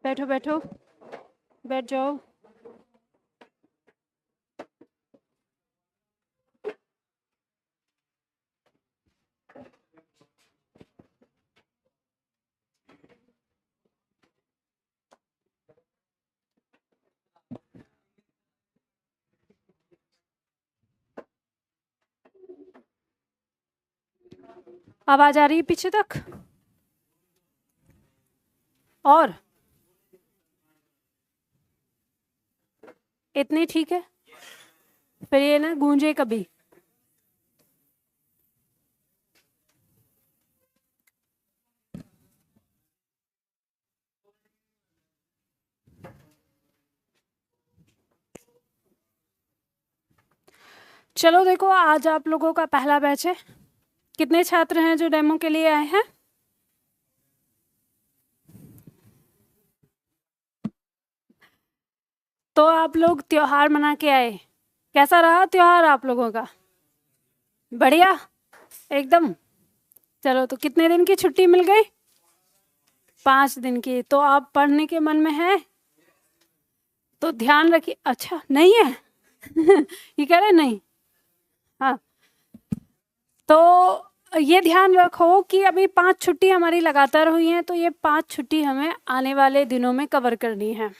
बैठो बैठो, बैठ जाओ। आवाज आ रही है पीछे तक? और इतनी ठीक है? फिर ये ना गूंजे कभी। चलो देखो, आज आप लोगों का पहला बैच है। कितने छात्र हैं जो डेमो के लिए आए हैं? तो आप लोग त्योहार मना के आए। कैसा रहा त्योहार आप लोगों का? बढ़िया एकदम। चलो, तो कितने दिन की छुट्टी मिल गई? 5 दिन की। तो आप पढ़ने के मन में है तो ध्यान रखिए। अच्छा नहीं है? ये कह रहे नहीं। हाँ, तो ये ध्यान रखो कि अभी 5 छुट्टी हमारी लगातार हुई हैं, तो ये 5 छुट्टी हमें आने वाले दिनों में कवर करनी है।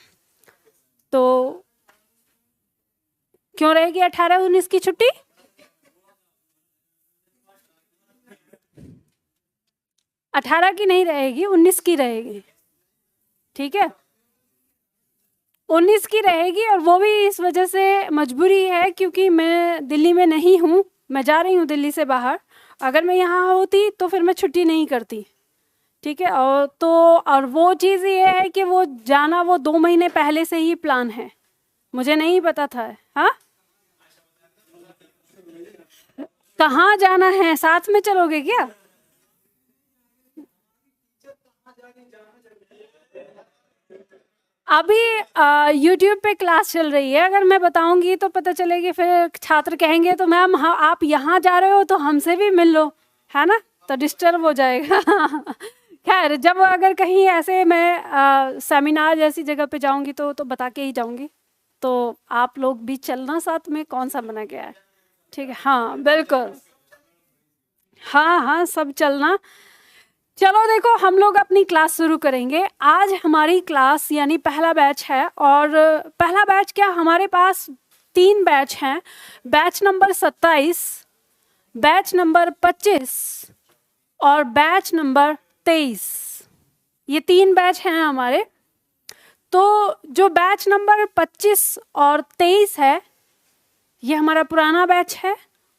तो क्यों रहेगी 18-19 की छुट्टी? 18 की नहीं रहेगी, 19 की रहेगी। ठीक है, 19 की रहेगी। और वो भी इस वजह से मजबूरी है क्योंकि मैं दिल्ली में नहीं हूँ, मैं जा रही हूँ दिल्ली से बाहर। अगर मैं यहाँ होती तो फिर मैं छुट्टी नहीं करती। ठीक है, और वो चीज़ ये है कि वो जाना वो 2 महीने पहले से ही प्लान है, मुझे नहीं पता था। हाँ, कहाँ जाना है? साथ में चलोगे क्या? अभी यूट्यूब पे क्लास चल रही है, अगर मैं बताऊंगी तो पता चलेगी, फिर छात्र कहेंगे तो मैम हाँ आप यहाँ जा रहे हो तो हमसे भी मिल लो, है ना? तो डिस्टर्ब हो जाएगा। खैर, जब अगर कहीं ऐसे मैं सेमिनार जैसी जगह पे जाऊंगी तो बता के ही जाऊंगी। तो आप लोग भी चलना साथ में, कौन सा मना गया है? ठीक है, हाँ बिल्कुल। हाँ हाँ, सब चलना। चलो देखो, हम लोग अपनी क्लास शुरू करेंगे। आज हमारी क्लास यानी पहला बैच है। और पहला बैच क्या, हमारे पास 3 बैच हैं। बैच नंबर 27, बैच नंबर 25 और बैच नंबर 23। ये 3 बैच हैं हमारे। तो जो बैच नंबर 25 और 23 है, ये हमारा पुराना बैच है।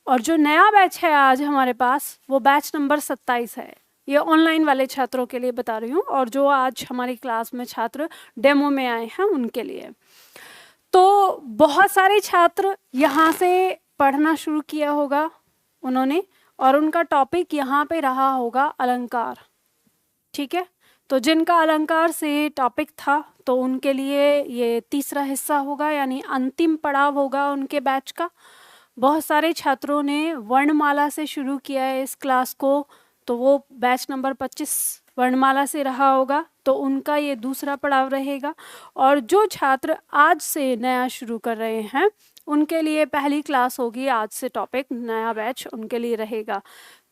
और जो नया बैच है आज हमारे पास, वो बैच नंबर 27 है। ये ऑनलाइन वाले छात्रों के लिए बता रही हूँ, और जो आज हमारी क्लास में छात्र डेमो में आए हैं उनके लिए। तो बहुत सारे छात्र यहाँ से पढ़ना शुरू किया होगा उन्होंने, और उनका टॉपिक यहाँ पे रहा होगा अलंकार। ठीक है, तो जिनका अलंकार से टॉपिक था तो उनके लिए ये तीसरा हिस्सा होगा, यानी अंतिम पड़ाव होगा उनके बैच का। बहुत सारे छात्रों ने वर्णमाला से शुरू किया है इस क्लास को, तो वो बैच नंबर 25 वर्णमाला से रहा होगा, तो उनका ये दूसरा पड़ाव रहेगा। और जो छात्र आज से नया शुरू कर रहे हैं उनके लिए पहली क्लास होगी, आज से टॉपिक नया बैच उनके लिए रहेगा।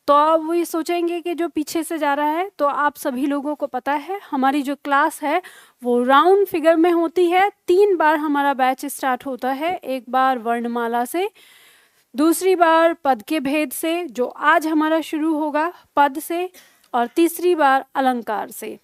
तो अब वो ये सोचेंगे कि जो पीछे से जा रहा है, तो आप सभी लोगों को पता है हमारी जो क्लास है वो राउंड फिगर में होती है। 3 बार हमारा बैच स्टार्ट होता है, एक बार वर्णमाला से, दूसरी बार पद के भेद से जो आज हमारा शुरू होगा पद से, और तीसरी बार अलंकार से।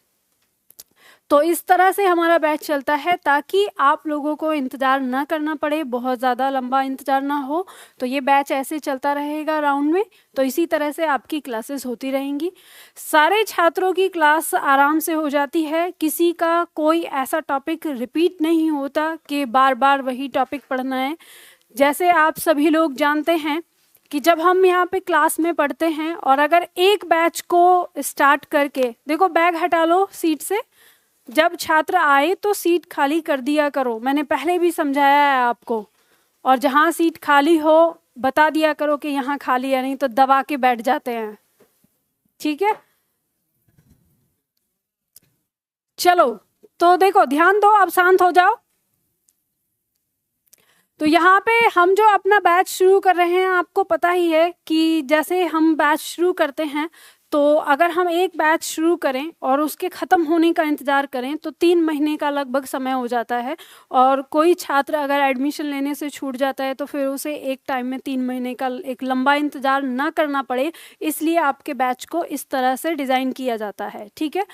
तो इस तरह से हमारा बैच चलता है ताकि आप लोगों को इंतज़ार ना करना पड़े, बहुत ज़्यादा लंबा इंतज़ार ना हो। तो ये बैच ऐसे चलता रहेगा राउंड में। तो इसी तरह से आपकी क्लासेस होती रहेंगी। सारे छात्रों की क्लास आराम से हो जाती है, किसी का कोई ऐसा टॉपिक रिपीट नहीं होता कि बार बार वही टॉपिक पढ़ना है। जैसे आप सभी लोग जानते हैं कि जब हम यहाँ पे क्लास में पढ़ते हैं और अगर एक बैच को स्टार्ट करके, देखो बैग हटा लो सीट से, जब छात्र आए तो सीट खाली कर दिया करो, मैंने पहले भी समझाया है आपको। और जहाँ सीट खाली हो बता दिया करो कि यहाँ खाली है, नहीं तो दबा के बैठ जाते हैं। ठीक है, चलो तो देखो ध्यान दो, अब शांत हो जाओ। तो यहाँ पे हम जो अपना बैच शुरू कर रहे हैं, आपको पता ही है कि जैसे हम बैच शुरू करते हैं, तो अगर हम एक बैच शुरू करें और उसके ख़त्म होने का इंतज़ार करें तो 3 महीने का लगभग समय हो जाता है। और कोई छात्र अगर एडमिशन लेने से छूट जाता है तो फिर उसे एक टाइम में 3 महीने का एक लंबा इंतज़ार ना करना पड़े, इसलिए आपके बैच को इस तरह से डिज़ाइन किया जाता है। ठीक है,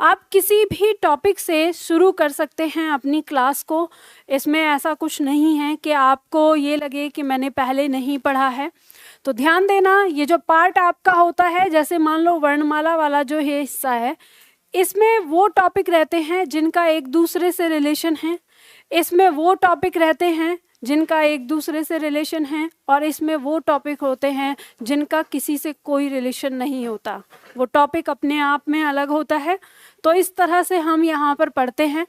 आप किसी भी टॉपिक से शुरू कर सकते हैं अपनी क्लास को। इसमें ऐसा कुछ नहीं है कि आपको ये लगे कि मैंने पहले नहीं पढ़ा है। तो ध्यान देना, ये जो पार्ट आपका होता है, जैसे मान लो वर्णमाला वाला जो ये हिस्सा है, इसमें वो टॉपिक रहते हैं जिनका एक दूसरे से रिलेशन है, इसमें वो टॉपिक रहते हैं जिनका एक दूसरे से रिलेशन है, और इसमें वो टॉपिक होते हैं जिनका किसी से कोई रिलेशन नहीं होता। वो टॉपिक अपने आप में अलग होता है। तो इस तरह से हम यहाँ पर पढ़ते हैं।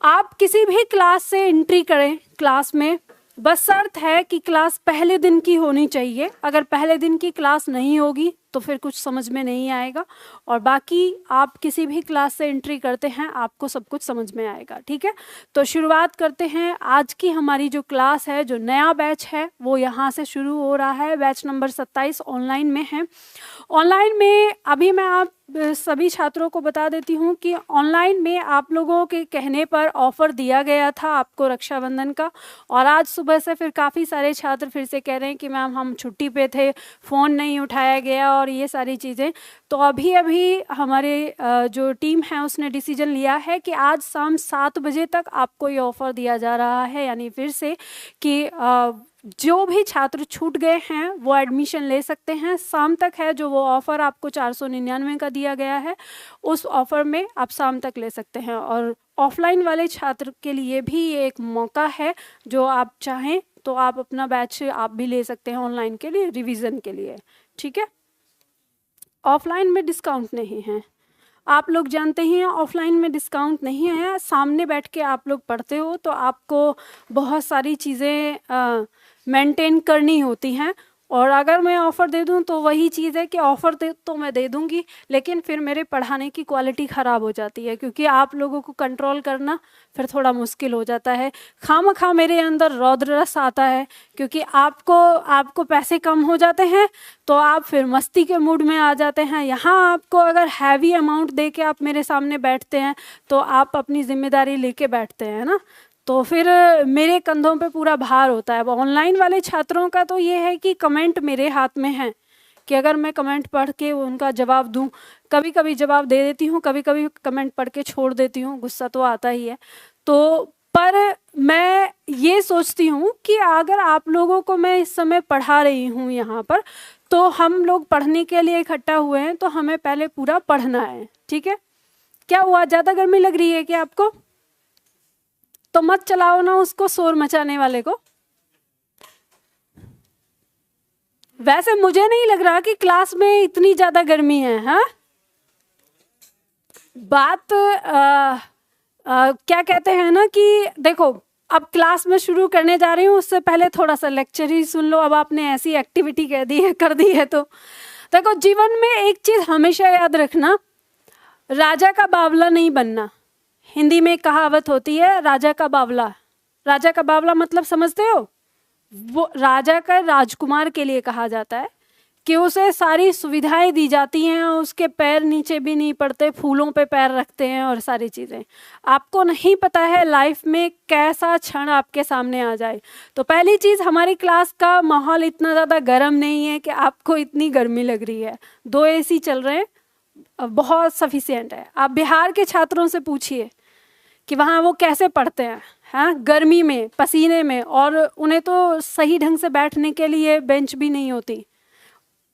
आप किसी भी क्लास से एंट्री करें क्लास में, बस शर्त है कि क्लास पहले दिन की होनी चाहिए। अगर पहले दिन की क्लास नहीं होगी तो फिर कुछ समझ में नहीं आएगा, और बाकी आप किसी भी क्लास से एंट्री करते हैं आपको सब कुछ समझ में आएगा। ठीक है, तो शुरुआत करते हैं। आज की हमारी जो क्लास है, जो नया बैच है, वो यहाँ से शुरू हो रहा है। बैच नंबर 27 ऑनलाइन में है। ऑनलाइन में अभी मैं आप सभी छात्रों को बता देती हूँ कि ऑनलाइन में आप लोगों के कहने पर ऑफ़र दिया गया था आपको रक्षाबंधन का, और आज सुबह से फिर काफ़ी सारे छात्र फिर से कह रहे हैं कि मैम हम छुट्टी पे थे, फ़ोन नहीं उठाया गया और ये सारी चीज़ें। तो अभी अभी हमारे जो टीम है उसने डिसीजन लिया है कि आज शाम 7 बजे तक आपको ये ऑफ़र दिया जा रहा है, यानी फिर से कि जो भी छात्र छूट गए हैं वो एडमिशन ले सकते हैं। शाम तक है जो वो ऑफ़र आपको 499 का दिया गया है, उस ऑफ़र में आप शाम तक ले सकते हैं। और ऑफलाइन वाले छात्र के लिए भी ये एक मौका है, जो आप चाहें तो आप अपना बैच आप भी ले सकते हैं ऑनलाइन के लिए, रिवीजन के लिए। ठीक है, ऑफलाइन में डिस्काउंट नहीं है, आप लोग जानते ही हैं ऑफलाइन में डिस्काउंट नहीं है। सामने बैठ के आप लोग पढ़ते हो तो आपको बहुत सारी चीज़ें मेंटेन करनी होती हैं, और अगर मैं ऑफ़र दे दूं तो वही चीज़ है कि ऑफ़र दे तो मैं दे दूंगी, लेकिन फिर मेरे पढ़ाने की क्वालिटी ख़राब हो जाती है, क्योंकि आप लोगों को कंट्रोल करना फिर थोड़ा मुश्किल हो जाता है। खामखा मेरे अंदर रौद्र रस आता है, क्योंकि आपको पैसे कम हो जाते हैं तो आप फिर मस्ती के मूड में आ जाते हैं। यहाँ आपको अगर हैवी अमाउंट दे के आप मेरे सामने बैठते हैं तो आप अपनी जिम्मेदारी लेके बैठते हैं ना, तो फिर मेरे कंधों पे पूरा भार होता है। अब ऑनलाइन वाले छात्रों का तो ये है कि कमेंट मेरे हाथ में है कि अगर मैं कमेंट पढ़ के उनका जवाब दूं, कभी कभी जवाब दे देती हूं, कभी कभी कमेंट पढ़ के छोड़ देती हूं, गुस्सा तो आता ही है। तो पर मैं ये सोचती हूँ कि अगर आप लोगों को मैं इस समय पढ़ा रही हूँ यहाँ पर, तो हम लोग पढ़ने के लिए इकट्ठा हुए हैं, तो हमें पहले पूरा पढ़ना है। ठीक है, क्या हुआ, ज़्यादा गर्मी लग रही है क्या आपको? तो मत चलाओ ना उसको, शोर मचाने वाले को। वैसे मुझे नहीं लग रहा कि क्लास में इतनी ज्यादा गर्मी है। हाँ, बात क्या कहते हैं ना कि देखो, अब क्लास में शुरू करने जा रही हूँ, उससे पहले थोड़ा सा लेक्चर ही सुन लो। अब आपने ऐसी एक्टिविटी कर दी है तो देखो, जीवन में एक चीज हमेशा याद रखना, राजा का बावला नहीं बनना। हिंदी में एक कहावत होती है, राजा का बावला। राजा का बावला मतलब समझते हो? वो राजा का राजकुमार के लिए कहा जाता है कि उसे सारी सुविधाएं दी जाती हैं, उसके पैर नीचे भी नहीं पड़ते, फूलों पे पैर रखते हैं और सारी चीज़ें। आपको नहीं पता है लाइफ में कैसा क्षण आपके सामने आ जाए। तो पहली चीज़, हमारी क्लास का माहौल इतना ज़्यादा गर्म नहीं है कि आपको इतनी गर्मी लग रही है। 2 AC चल रहे हैं, बहुत सफिशिएंट है। आप बिहार के छात्रों से पूछिए कि वहाँ वो कैसे पढ़ते हैं, हाँ, गर्मी में, पसीने में, और उन्हें तो सही ढंग से बैठने के लिए बेंच भी नहीं होती,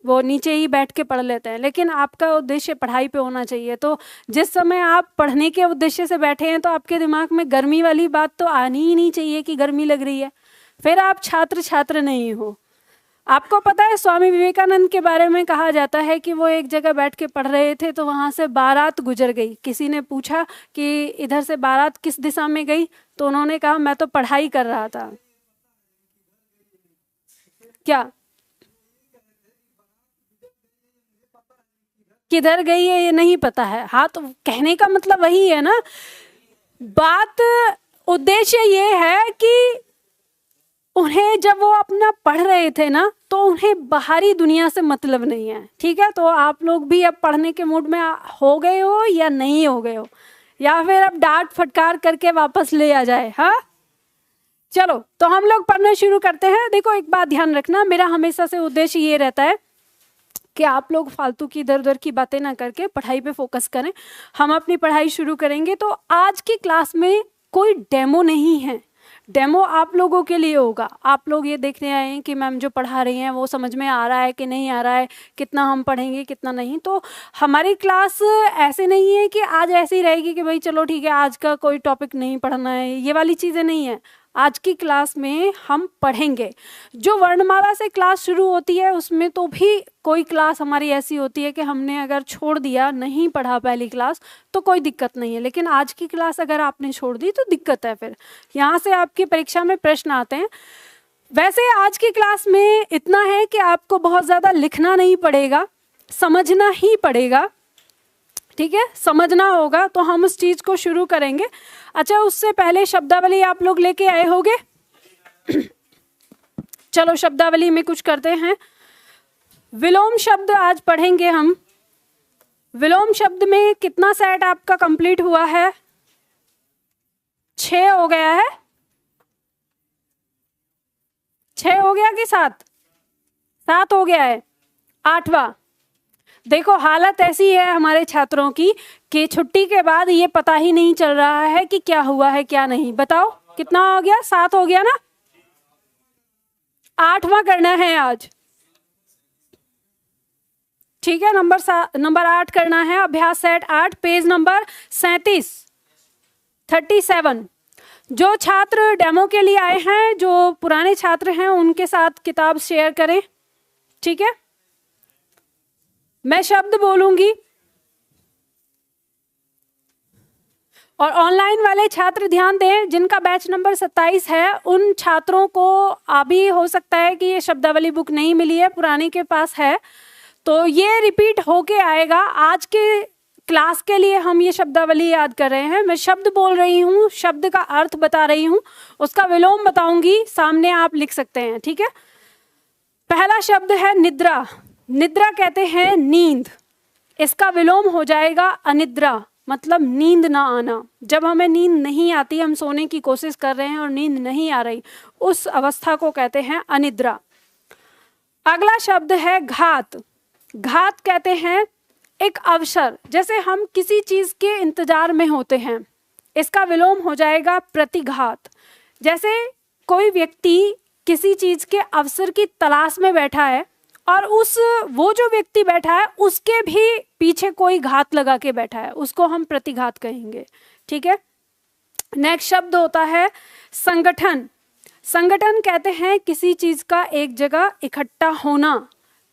वो नीचे ही बैठ के पढ़ लेते हैं। लेकिन आपका उद्देश्य पढ़ाई पे होना चाहिए। तो जिस समय आप पढ़ने के उद्देश्य से बैठे हैं तो आपके दिमाग में गर्मी वाली बात तो आनी ही नहीं चाहिए कि गर्मी लग रही है, फिर आप छात्र नहीं हो। आपको पता है स्वामी विवेकानंद के बारे में कहा जाता है कि वो एक जगह बैठ के पढ़ रहे थे तो वहाँ से बारात गुजर गई। किसी ने पूछा कि इधर से बारात किस दिशा में गई, तो उन्होंने कहा मैं तो पढ़ाई कर रहा था। क्या किधर गई है ये नहीं पता है। हाँ, तो कहने का मतलब वही है ना बात उद्देश्य ये है कि उन्हें जब वो अपना पढ़ रहे थे ना तो उन्हें बाहरी दुनिया से मतलब नहीं है, ठीक है। तो आप लोग भी अब पढ़ने के मूड में हो गए हो या नहीं हो गए हो, या फिर अब डांट फटकार करके वापस ले आ जाए। हाँ चलो तो हम लोग पढ़ना शुरू करते हैं। देखो एक बात ध्यान रखना, मेरा हमेशा से उद्देश्य ये रहता है कि आप लोग फालतू की इधर उधर की बातें ना करके पढ़ाई पे फोकस करें। हम अपनी पढ़ाई शुरू करेंगे। तो आज की क्लास में कोई डेमो नहीं है, डेमो आप लोगों के लिए होगा। आप लोग ये देखने आए हैं कि मैम जो पढ़ा रही हैं वो समझ में आ रहा है कि नहीं आ रहा है, कितना हम पढ़ेंगे कितना नहीं। तो हमारी क्लास ऐसे नहीं है कि आज ऐसे ही रहेगी कि भाई चलो ठीक है आज का कोई टॉपिक नहीं पढ़ना है, ये वाली चीज़ें नहीं है। आज की क्लास में हम पढ़ेंगे। जो वर्णमाला से क्लास शुरू होती है उसमें तो भी कोई क्लास हमारी ऐसी होती है कि हमने अगर छोड़ दिया, नहीं पढ़ा पहली क्लास तो कोई दिक्कत नहीं है, लेकिन आज की क्लास अगर आपने छोड़ दी तो दिक्कत है। फिर यहाँ से आपकी परीक्षा में प्रश्न आते हैं। वैसे आज की क्लास में इतना है कि आपको बहुत ज़्यादा लिखना नहीं पड़ेगा, समझना ही पड़ेगा, ठीक है, समझना होगा। तो हम उस चीज़ को शुरू करेंगे। अच्छा उससे पहले शब्दावली आप लोग लेके आए होंगे। चलो शब्दावली में कुछ करते हैं। विलोम शब्द आज पढ़ेंगे हम। विलोम शब्द में कितना सेट आपका कंप्लीट हुआ है? 6 हो गया है? 6 हो गया कि 7? 7 हो गया है। 8वां। देखो हालत ऐसी है हमारे छात्रों की कि छुट्टी के बाद ये पता ही नहीं चल रहा है कि क्या हुआ है क्या नहीं। बताओ कितना हो गया? 7 हो गया ना? 8वां करना है आज, ठीक है। नंबर 8 करना है। अभ्यास सेट 8, पेज नंबर 37। जो छात्र डेमो के लिए आए हैं, जो पुराने छात्र हैं, उनके साथ किताब शेयर करें, ठीक है। मैं शब्द बोलूंगी और ऑनलाइन वाले छात्र ध्यान दें, जिनका बैच नंबर 27 है उन छात्रों को अभी हो सकता है कि ये शब्दावली बुक नहीं मिली है, पुरानी के पास है, तो ये रिपीट होके आएगा। आज के क्लास के लिए हम ये शब्दावली याद कर रहे हैं। मैं शब्द बोल रही हूँ, शब्द का अर्थ बता रही हूँ, उसका विलोम बताऊंगी, सामने आप लिख सकते हैं, ठीक है। पहला शब्द है निद्रा। निद्रा कहते हैं नींद, इसका विलोम हो जाएगा अनिद्रा, मतलब नींद ना आना। जब हमें नींद नहीं आती, हम सोने की कोशिश कर रहे हैं और नींद नहीं आ रही, उस अवस्था को कहते हैं अनिद्रा। अगला शब्द है घात। घात कहते हैं एक अवसर, जैसे हम किसी चीज के इंतजार में होते हैं, इसका विलोम हो जाएगा प्रतिघात। जैसे कोई व्यक्ति किसी चीज के अवसर की तलाश में बैठा है और वो जो व्यक्ति बैठा है उसके भी पीछे कोई घात लगा के बैठा है, उसको हम प्रतिघात कहेंगे, ठीक है। नेक्स्ट शब्द होता है संगठन। संगठन कहते हैं किसी चीज का एक जगह इकट्ठा होना,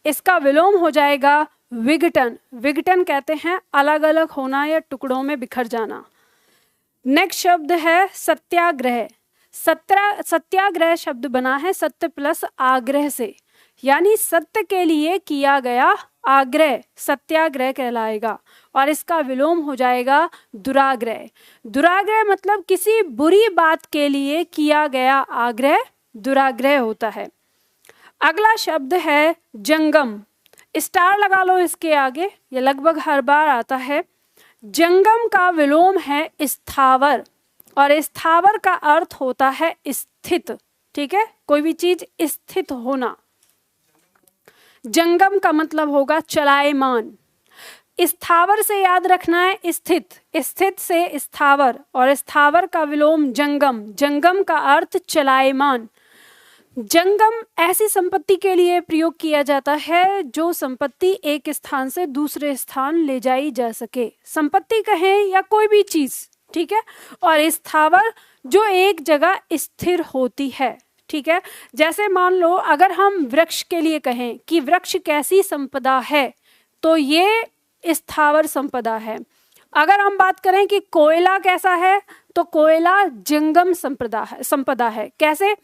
इसका विलोम हो जाएगा विघटन। विघटन कहते हैं अलग अलग होना या टुकड़ों में बिखर जाना। नेक्स्ट शब्द है सत्याग्रह। सत्याग्रह शब्द बना है सत्य प्लस आग्रह से, यानी सत्य के लिए किया गया आग्रह सत्याग्रह कहलाएगा, और इसका विलोम हो जाएगा दुराग्रह। दुराग्रह मतलब किसी बुरी बात के लिए किया गया आग्रह दुराग्रह होता है। अगला शब्द है जंगम। स्टार लगा लो इसके आगे, ये लगभग हर बार आता है। जंगम का विलोम है स्थावर, और स्थावर का अर्थ होता है स्थित, ठीक है, कोई भी चीज स्थित होना। जंगम का मतलब होगा चलायमान। स्थावर से याद रखना है स्थित, स्थित से स्थावर, और स्थावर का विलोम जंगम। जंगम का अर्थ चलायमान। जंगम ऐसी संपत्ति के लिए प्रयोग किया जाता है जो संपत्ति एक स्थान से दूसरे स्थान ले जाई जा सके। संपत्ति कहें या कोई भी चीज, ठीक है। और स्थावर जो एक जगह स्थिर होती है, ठीक है। जैसे मान लो अगर हम वृक्ष के लिए कहें कि वृक्ष कैसी संपदा है, तो ये स्थावर संपदा है। अगर हम बात करें कि कोयला कैसा है, तो कोयला जंगम संपदा है। कैसे?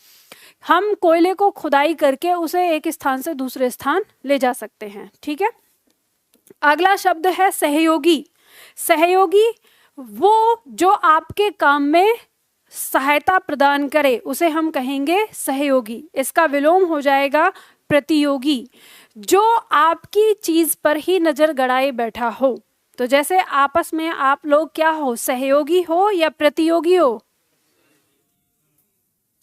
हम कोयले को खुदाई करके उसे एक स्थान से दूसरे स्थान ले जा सकते हैं, ठीक है। अगला शब्द है सहयोगी। सहयोगी वो जो आपके काम में सहायता प्रदान करे उसे हम कहेंगे सहयोगी। इसका विलोम हो जाएगा प्रतियोगी। जो आपकी चीज पर ही नजर गड़ाए बैठा हो, तो जैसे आपस में आप लोग क्या हो, सहयोगी हो या प्रतियोगी हो?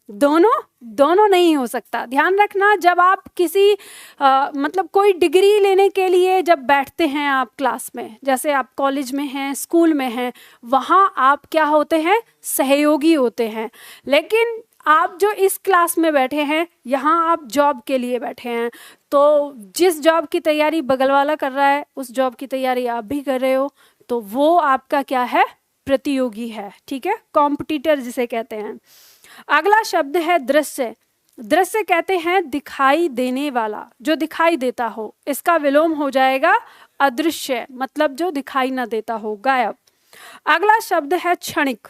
दोनों नहीं हो सकता। ध्यान रखना, जब आप किसी मतलब कोई डिग्री लेने के लिए जब बैठते हैं आप क्लास में, जैसे आप कॉलेज में हैं, स्कूल में हैं, वहाँ आप क्या होते हैं, सहयोगी होते हैं। लेकिन आप जो इस क्लास में बैठे हैं, यहाँ आप जॉब के लिए बैठे हैं, तो जिस जॉब की तैयारी बगल वाला कर रहा है उस जॉब की तैयारी आप भी कर रहे हो, तो वो आपका क्या है, प्रतियोगी है। ठीक है, कॉम्पिटिटर जिसे कहते हैं। अगला शब्द है दृश्य। दृश्य कहते हैं दिखाई देने वाला, जो दिखाई देता हो। इसका विलोम हो जाएगा अदृश्य, मतलब जो दिखाई ना देता हो, गायब। अगला शब्द है क्षणिक।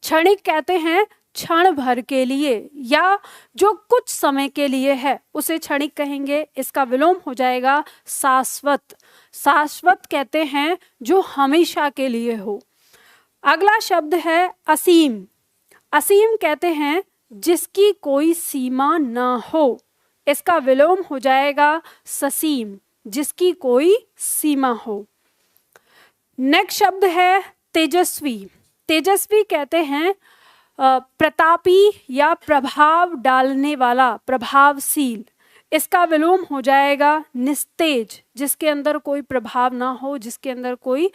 क्षणिक कहते हैं क्षण भर के लिए या जो कुछ समय के लिए है, उसे क्षणिक कहेंगे। इसका विलोम हो जाएगा शाश्वत। शाश्वत कहते हैं जो हमेशा के लिए हो। अगला शब्द है असीम। असीम कहते हैं जिसकी कोई सीमा ना हो। इसका विलोम हो जाएगा ससीम, जिसकी कोई सीमा हो। नेक्स्ट शब्द है तेजस्वी। तेजस्वी कहते हैं प्रतापी या प्रभाव डालने वाला, प्रभावशील। इसका विलोम हो जाएगा निस्तेज, जिसके अंदर कोई प्रभाव ना हो, जिसके अंदर कोई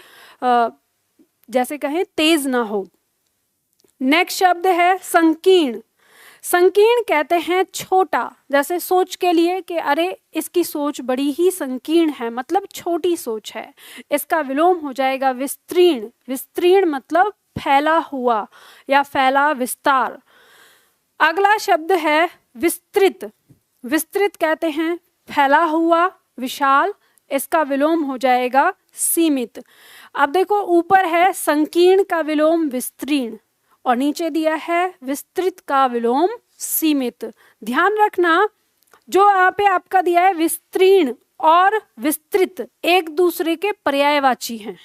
जैसे कहें तेज ना हो। नेक्स्ट शब्द है संकीर्ण। संकीर्ण कहते हैं छोटा, जैसे सोच के लिए कि अरे इसकी सोच बड़ी ही संकीर्ण है, मतलब छोटी सोच है। इसका विलोम हो जाएगा विस्तीर्ण। विस्तीर्ण मतलब फैला हुआ या फैला, विस्तार। अगला शब्द है विस्तृत। विस्तृत कहते हैं फैला हुआ, विशाल। इसका विलोम हो जाएगा सीमित। अब देखो, ऊपर है संकीर्ण का विलोम विस्तीर्ण और नीचे दिया है विस्तृत का विलोम सीमित। ध्यान रखना, जो यहाँ पे आपका दिया है विस्तीर्ण और विस्तृत एक दूसरे के पर्यायवाची हैं।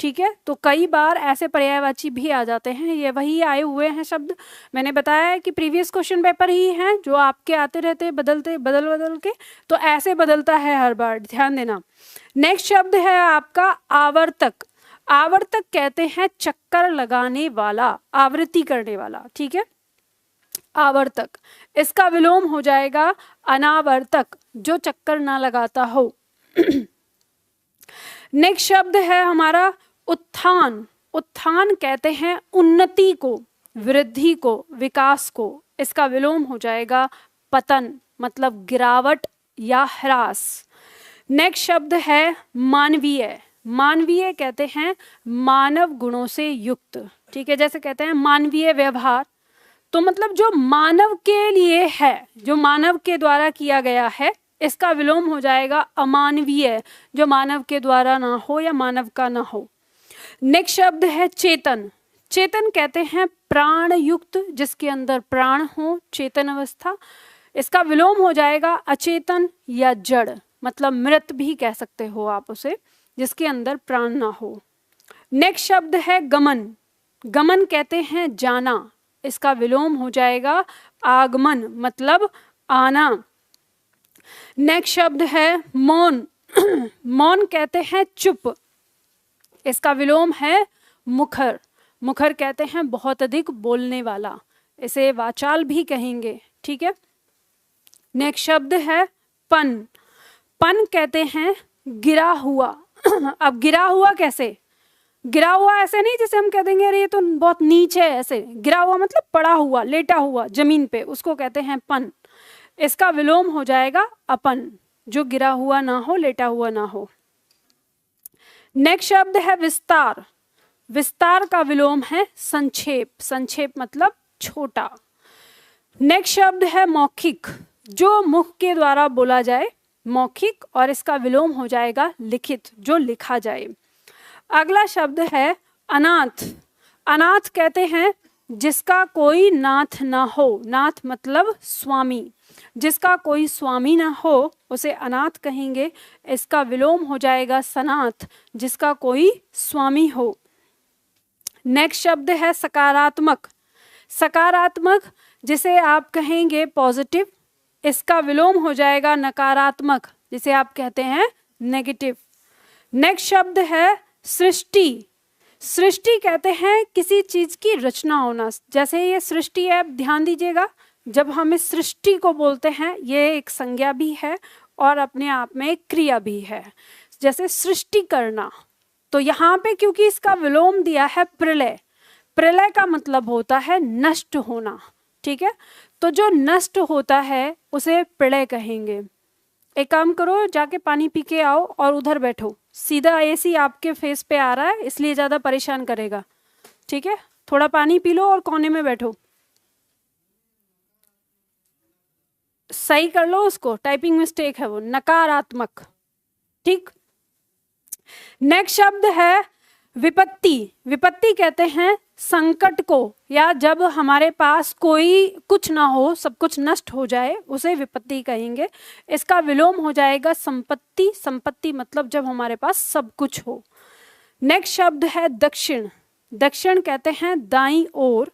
ठीक है, तो कई बार ऐसे पर्यायवाची भी आ जाते हैं। ये वही आए हुए हैं शब्द, मैंने बताया है कि प्रीवियस क्वेश्चन पेपर ही हैं जो आपके आते रहते बदलते बदल के, तो ऐसे बदलता है हर बार, ध्यान देना। नेक्स्ट शब्द है आपका आवर्तक। आवर्तक कहते हैं चक्कर लगाने वाला, आवृत्ति करने वाला। ठीक है, आवर्तक। इसका विलोम हो जाएगा अनावर्तक, जो चक्कर ना लगाता हो। नेक्स्ट शब्द है हमारा उत्थान। उत्थान कहते हैं उन्नति को, वृद्धि को, विकास को। इसका विलोम हो जाएगा पतन, मतलब गिरावट या ह्रास। नेक्स्ट शब्द है मानवीय। मानवीय कहते हैं मानव गुणों से युक्त। ठीक है, जैसे कहते हैं मानवीय व्यवहार, तो मतलब जो मानव के लिए है, जो मानव के द्वारा किया गया है। इसका विलोम हो जाएगा अमानवीय, जो मानव के द्वारा ना हो या मानव का ना हो। नेक्स्ट शब्द है चेतन। चेतन कहते हैं प्राण युक्त, जिसके अंदर प्राण हो, चेतन अवस्था। इसका विलोम हो जाएगा अचेतन या जड़, मतलब मृत भी कह सकते हो आप उसे, जिसके अंदर प्राण ना हो। नेक्स्ट शब्द है गमन। गमन कहते हैं जाना। इसका विलोम हो जाएगा आगमन, मतलब आना। नेक्स्ट शब्द है मौन। मौन कहते हैं चुप। इसका विलोम है मुखर। मुखर कहते हैं बहुत अधिक बोलने वाला, इसे वाचाल भी कहेंगे। ठीक है, नेक्स्ट शब्द है पन। पन कहते हैं गिरा हुआ। अब गिरा हुआ कैसे? गिरा हुआ ऐसे नहीं जैसे हम कह देंगे अरे ये तो बहुत नीचे है, ऐसे गिरा हुआ मतलब पड़ा हुआ, लेटा हुआ जमीन पे, उसको कहते हैं पन। इसका विलोम हो जाएगा अपन, जो गिरा हुआ ना हो, लेटा हुआ ना हो। नेक्स्ट शब्द है विस्तार। विस्तार का विलोम है संक्षेप। संक्षेप मतलब छोटा। नेक्स्ट शब्द है मौखिक, जो मुख के द्वारा बोला जाए, मौखिक, और इसका विलोम हो जाएगा लिखित, जो लिखा जाए। अगला शब्द है अनाथ। अनाथ कहते हैं जिसका कोई नाथ ना हो। नाथ मतलब स्वामी। जिसका कोई स्वामी ना हो उसे अनाथ कहेंगे। इसका विलोम हो जाएगा सनाथ, जिसका कोई स्वामी हो। नेक्स्ट शब्द है सकारात्मक। सकारात्मक जिसे आप कहेंगे पॉजिटिव, इसका विलोम हो जाएगा नकारात्मक, जिसे आप कहते हैं नेगेटिव। नेक्स्ट शब्द है सृष्टि। सृष्टि कहते हैं किसी चीज की रचना होना। जैसे ये सृष्टि है, ध्यान दीजिएगा, जब हम इस सृष्टि को बोलते हैं ये एक संज्ञा भी है और अपने आप में एक क्रिया भी है, जैसे सृष्टि करना। तो यहाँ पे क्योंकि इसका विलोम दिया है प्रलय, प्रलय का मतलब होता है नष्ट होना, ठीक है। तो जो नष्ट होता है उसे प्रलय कहेंगे। एक काम करो, जाके पानी पी के आओ और उधर बैठो, सीधा एसी आपके फेस पे आ रहा है इसलिए ज़्यादा परेशान करेगा, ठीक है। थोड़ा पानी पी लो और कोने में बैठो, सही कर लो उसको, टाइपिंग मिस्टेक है वो, नकारात्मक, ठीक। नेक्स्ट शब्द है विपत्ति। विपत्ति कहते हैं संकट को, या जब हमारे पास कोई कुछ ना हो, सब कुछ नष्ट हो जाए, उसे विपत्ति कहेंगे। इसका विलोम हो जाएगा संपत्ति। संपत्ति मतलब जब हमारे पास सब कुछ हो। नेक्स्ट शब्द है दक्षिण। दक्षिण कहते हैं दाईं ओर,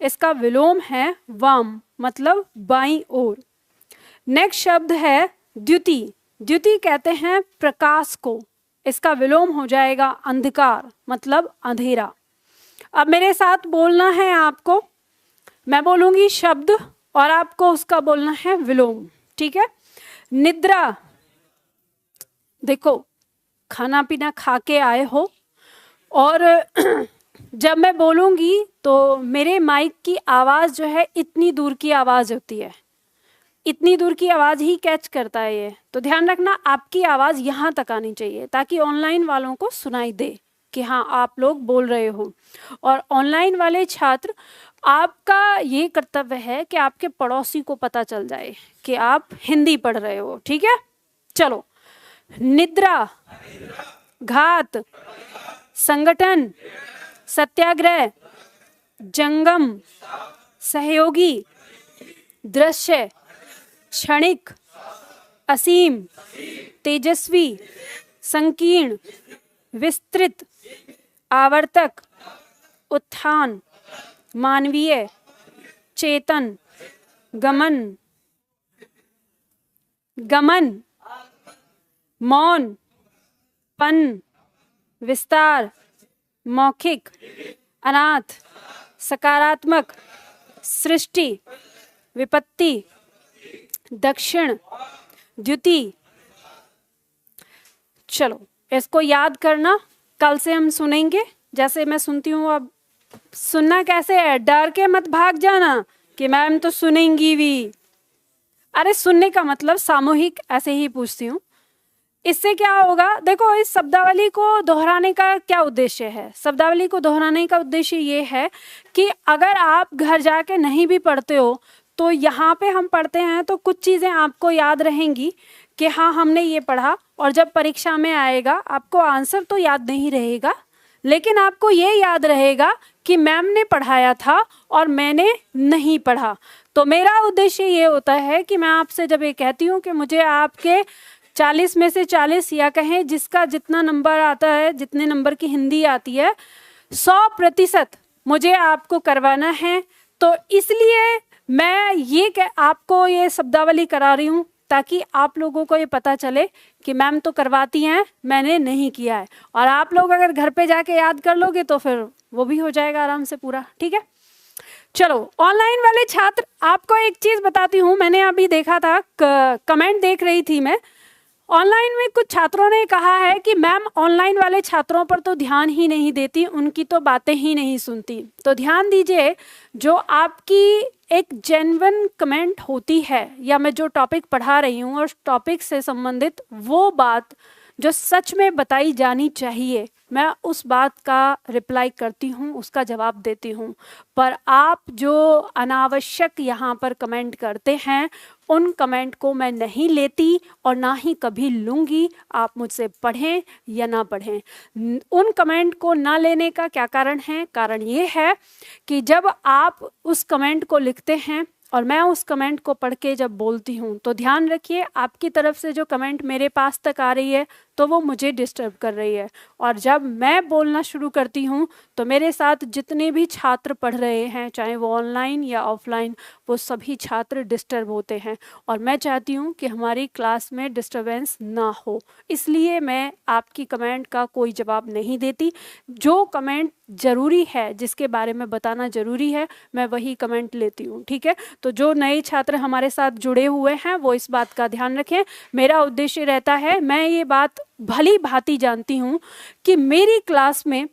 इसका विलोम है वाम मतलब बाईं ओर। नेक्स्ट शब्द है द्युति। द्युति कहते हैं प्रकाश को, इसका विलोम हो जाएगा अंधकार मतलब अंधेरा। अब मेरे साथ बोलना है आपको, मैं बोलूंगी शब्द और आपको उसका बोलना है विलोम, ठीक है। निद्रा, देखो खाना पीना खा के आए हो और जब मैं बोलूंगी तो मेरे माइक की आवाज़ जो है इतनी दूर की आवाज़ होती है, इतनी दूर की आवाज़ ही कैच करता है ये। तो ध्यान रखना आपकी आवाज़ यहाँ तक आनी चाहिए ताकि ऑनलाइन वालों को सुनाई दे कि हाँ आप लोग बोल रहे हो। और ऑनलाइन वाले छात्र, आपका ये कर्तव्य है कि आपके पड़ोसी को पता चल जाए कि आप हिंदी पढ़ रहे हो, ठीक है। चलो, निद्रा, घात, संगठन, सत्याग्रह, जंगम, सहयोगी, दृश्य, क्षणिक, असीम, तेजस्वी, संकीर्ण, विस्तृत, आवर्तक, उत्थान, मानवीय, चेतन, गमन, गमन, मौन, पन, विस्तार, मौखिक, अनाथ, सकारात्मक, सृष्टि, विपत्ति, दक्षिण, द्युति। चलो इसको याद करना, कल से हम सुनेंगे जैसे मैं सुनती हूँ। अब सुनना कैसे है, डर के मत भाग जाना कि मैम तो सुनेंगी भी। अरे सुनने का मतलब सामूहिक, ऐसे ही पूछती हूँ। इससे क्या होगा, देखो इस शब्दावली को दोहराने का क्या उद्देश्य है। शब्दावली को दोहराने का उद्देश्य ये है कि अगर आप घर जाके नहीं भी पढ़ते हो तो यहाँ पे हम पढ़ते हैं तो कुछ चीज़ें आपको याद रहेंगी कि हाँ हमने ये पढ़ा, और जब परीक्षा में आएगा आपको आंसर तो याद नहीं रहेगा, लेकिन आपको ये याद रहेगा कि मैम ने पढ़ाया था और मैंने नहीं पढ़ा। तो मेरा उद्देश्य ये होता है कि मैं आपसे जब ये कहती हूँ कि मुझे आपके 40 में से 40 या कहें जिसका जितना नंबर आता है, जितने नंबर की हिंदी आती है, 100% मुझे आपको करवाना है। तो इसलिए मैं ये आपको ये शब्दावली करा रही हूँ ताकि आप लोगों को ये पता चले कि मैम तो करवाती हैं, मैंने नहीं किया है। और आप लोग अगर घर पे जाके याद कर लोगे तो फिर वो भी हो जाएगा आराम से पूरा, ठीक है। चलो ऑनलाइन वाले छात्र, आपको एक चीज़ बताती हूँ। मैंने अभी देखा था, कमेंट देख रही थी मैं, ऑनलाइन में कुछ छात्रों ने कहा है कि मैम ऑनलाइन वाले छात्रों पर तो ध्यान ही नहीं देती, उनकी तो बातें ही नहीं सुनती। तो ध्यान दीजिए, जो आपकी एक जेन्युइन कमेंट होती है या मैं जो टॉपिक पढ़ा रही हूँ और टॉपिक से संबंधित वो बात जो सच में बताई जानी चाहिए, मैं उस बात का रिप्लाई करती हूँ, उसका जवाब देती हूँ। पर आप जो अनावश्यक यहाँ पर कमेंट करते हैं उन कमेंट को मैं नहीं लेती और ना ही कभी लूँगी। आप मुझसे पढ़ें या ना पढ़ें, उन कमेंट को ना लेने का क्या कारण है? कारण ये है कि जब आप उस कमेंट को लिखते हैं और मैं उस कमेंट को पढ़ के जब बोलती हूँ तो ध्यान रखिए, आपकी तरफ से जो कमेंट मेरे पास तक आ रही है तो वो मुझे डिस्टर्ब कर रही है, और जब मैं बोलना शुरू करती हूँ तो मेरे साथ जितने भी छात्र पढ़ रहे हैं, चाहे वो ऑनलाइन या ऑफलाइन, वो सभी छात्र डिस्टर्ब होते हैं। और मैं चाहती हूँ कि हमारी क्लास में डिस्टर्बेंस ना हो, इसलिए मैं आपकी कमेंट का कोई जवाब नहीं देती। जो कमेंट ज़रूरी है, जिसके बारे में बताना ज़रूरी है, मैं वही कमेंट लेती हूँ, ठीक है। तो जो नए छात्र हमारे साथ जुड़े हुए हैं वो इस बात का ध्यान रखें। मेरा उद्देश्य रहता है, मैं ये बात भली भांति जानती हूँ कि मेरी क्लास में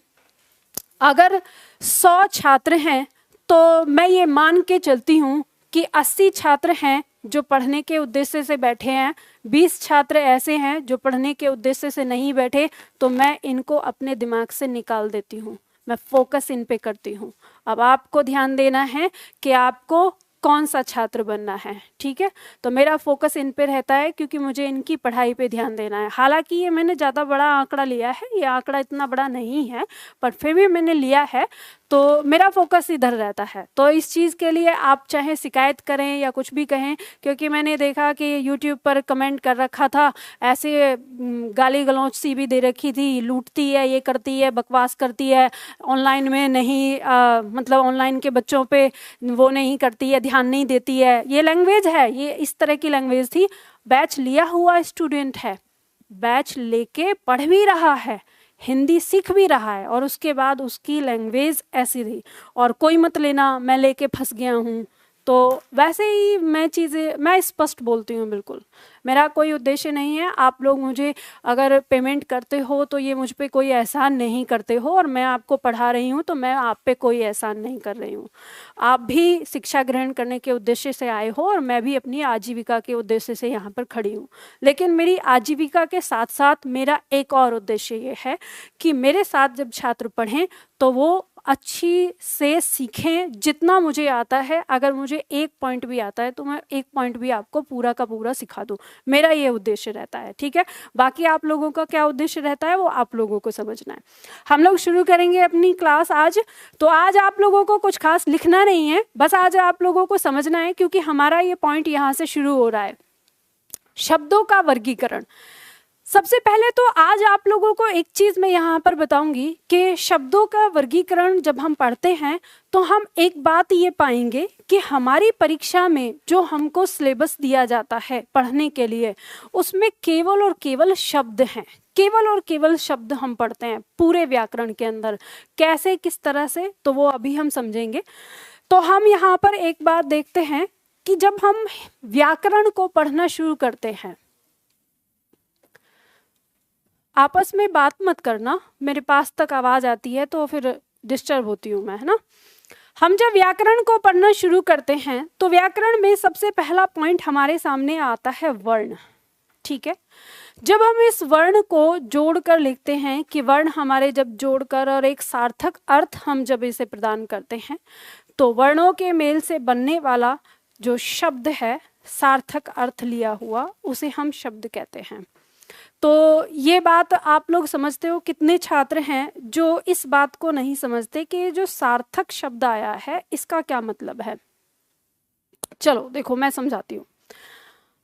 अगर 100 छात्र हैं तो मैं ये मान के चलती हूँ कि 80 छात्र हैं जो पढ़ने के उद्देश्य से बैठे हैं, 20 छात्र ऐसे हैं जो पढ़ने के उद्देश्य से नहीं बैठे, तो मैं इनको अपने दिमाग से निकाल देती हूँ, मैं फोकस इन पे करती हूँ। अब आपको ध्यान देना है कि आपको कौन सा छात्र बनना है, ठीक है। तो मेरा फोकस इन पे रहता है क्योंकि मुझे इनकी पढ़ाई पे ध्यान देना है। हालांकि ये मैंने ज़्यादा बड़ा आंकड़ा लिया है, ये आंकड़ा इतना बड़ा नहीं है, पर फिर भी मैंने लिया है, तो मेरा फोकस इधर रहता है। तो इस चीज़ के लिए आप चाहे शिकायत करें या कुछ भी कहें, क्योंकि मैंने देखा कि यूट्यूब पर कमेंट कर रखा था, ऐसे गाली गलौच सी भी दे रखी थी, लूटती है, ये करती है, बकवास करती है, ऑनलाइन में नहीं मतलब ऑनलाइन के बच्चों पे वो नहीं करती है, ध्यान नहीं देती है। ये लैंग्वेज है, ये इस तरह की लैंग्वेज थी। बैच लिया हुआ स्टूडेंट है, बैच लेके पढ़ भी रहा है, हिंदी सीख भी रहा है, और उसके बाद उसकी लैंग्वेज ऐसी थी, और कोई मत लेना मैं लेके फंस गया हूँ। तो वैसे ही मैं स्पष्ट बोलती हूँ, बिल्कुल मेरा कोई उद्देश्य नहीं है। आप लोग मुझे अगर पेमेंट करते हो तो ये मुझ पे कोई एहसान नहीं करते हो, और मैं आपको पढ़ा रही हूँ तो मैं आप पे कोई एहसान नहीं कर रही हूँ। आप भी शिक्षा ग्रहण करने के उद्देश्य से आए हो, और मैं भी अपनी आजीविका के उद्देश्य से यहाँ पर खड़ी हूँ। लेकिन मेरी आजीविका के साथ साथ मेरा एक और उद्देश्य ये है कि मेरे साथ जब छात्र पढ़ें तो वो अच्छी से सीखें, जितना मुझे आता है। अगर मुझे एक पॉइंट भी आता है तो मैं एक पॉइंट भी आपको पूरा का पूरा सिखा दूं, मेरा ये उद्देश्य रहता है, ठीक है। बाकी आप लोगों का क्या उद्देश्य रहता है वो आप लोगों को समझना है। हम लोग शुरू करेंगे अपनी क्लास आज। तो आज आप लोगों को कुछ खास लिखना नहीं है, बस आज आप लोगों को समझना है, क्योंकि हमारा ये पॉइंट यहाँ से शुरू हो रहा है, शब्दों का वर्गीकरण। सबसे पहले तो आज आप लोगों को एक चीज़ मैं यहाँ पर बताऊंगी कि शब्दों का वर्गीकरण जब हम पढ़ते हैं तो हम एक बात ये पाएंगे कि हमारी परीक्षा में जो हमको सिलेबस दिया जाता है पढ़ने के लिए, उसमें केवल और केवल शब्द हैं, केवल और केवल शब्द हम पढ़ते हैं पूरे व्याकरण के अंदर। कैसे, किस तरह से, तो वो अभी हम समझेंगे। तो हम यहाँ पर एक बात देखते हैं कि जब हम व्याकरण को पढ़ना शुरू करते हैं, आपस में बात मत करना, मेरे पास तक आवाज़ आती है तो फिर डिस्टर्ब होती हूँ मैं, है ना। हम जब व्याकरण को पढ़ना शुरू करते हैं तो व्याकरण में सबसे पहला पॉइंट हमारे सामने आता है वर्ण, ठीक है। जब हम इस वर्ण को जोड़कर लिखते हैं कि वर्ण हमारे जब जोड़कर और एक सार्थक अर्थ हम जब इसे प्रदान करते हैं, तो वर्णों के मेल से बनने वाला जो शब्द है सार्थक अर्थ लिया हुआ, उसे हम शब्द कहते हैं। तो ये बात आप लोग समझते हो। कितने छात्र हैं जो इस बात को नहीं समझते कि जो सार्थक शब्द आया है इसका क्या मतलब है। चलो देखो मैं समझाती हूँ।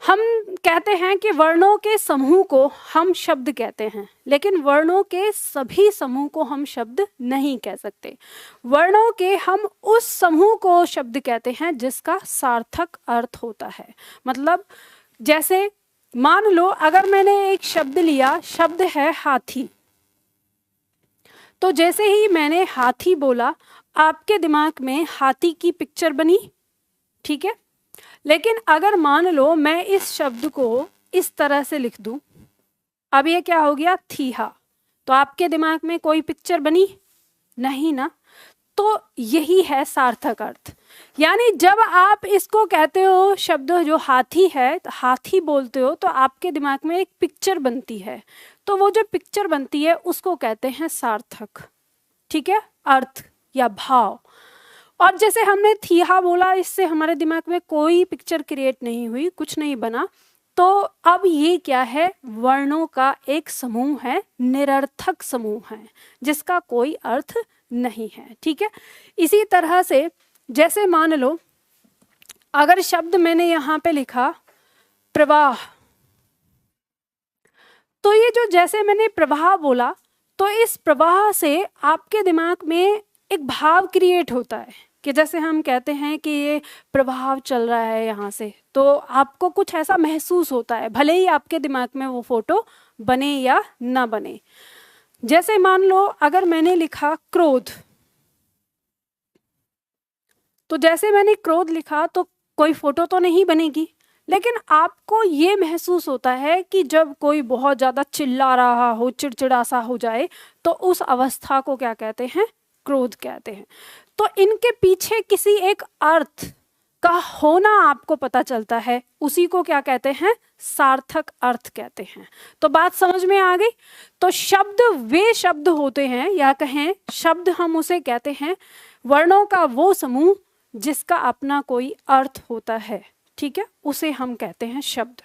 हम कहते हैं कि वर्णों के समूह को हम शब्द कहते हैं, लेकिन वर्णों के सभी समूह को हम शब्द नहीं कह सकते। वर्णों के हम उस समूह को शब्द कहते हैं जिसका सार्थक अर्थ होता है। मतलब जैसे मान लो अगर मैंने एक शब्द लिया, शब्द है हाथी, तो जैसे ही मैंने हाथी बोला आपके दिमाग में हाथी की पिक्चर बनी, ठीक है। लेकिन अगर मान लो मैं इस शब्द को इस तरह से लिख दूं, अब ये क्या हो गया, थीहा, तो आपके दिमाग में कोई पिक्चर बनी नहीं ना। तो यही है सार्थक अर्थ। यानी जब आप इसको कहते हो शब्द जो हाथी है, तो हाथी बोलते हो तो आपके दिमाग में एक पिक्चर बनती है, तो वो जो पिक्चर बनती है उसको कहते हैं सार्थक, ठीक है, अर्थ या भाव। और जैसे हमने थीहा बोला, इससे हमारे दिमाग में कोई पिक्चर क्रिएट नहीं हुई, कुछ नहीं बना। तो अब ये क्या है, वर्णों का एक समूह है, निरर्थक समूह है जिसका कोई अर्थ नहीं है, ठीक है। इसी तरह से जैसे मान लो अगर शब्द मैंने यहाँ पे लिखा प्रवाह, तो ये जो जैसे मैंने प्रवाह बोला, तो इस प्रवाह से आपके दिमाग में एक भाव क्रिएट होता है कि जैसे हम कहते हैं कि ये प्रभाव चल रहा है यहाँ से, तो आपको कुछ ऐसा महसूस होता है, भले ही आपके दिमाग में वो फोटो बने या ना बने। जैसे मान लो अगर मैंने लिखा क्रोध, तो जैसे मैंने क्रोध लिखा तो कोई फोटो तो नहीं बनेगी, लेकिन आपको ये महसूस होता है कि जब कोई बहुत ज़्यादा चिल्ला रहा हो, चिड़चिड़ा सा हो जाए, तो उस अवस्था को क्या कहते हैं? क्रोध कहते हैं। तो इनके पीछे किसी एक अर्थ का होना आपको पता चलता है, उसी को क्या कहते हैं? सार्थक अर्थ कहते हैं। तो बात समझ में आ गई? तो शब्द वे शब्द होते हैं, या कहें शब्द हम उसे कहते हैं वर्णों का वो समूह जिसका अपना कोई अर्थ होता है, ठीक है, उसे हम कहते हैं शब्द।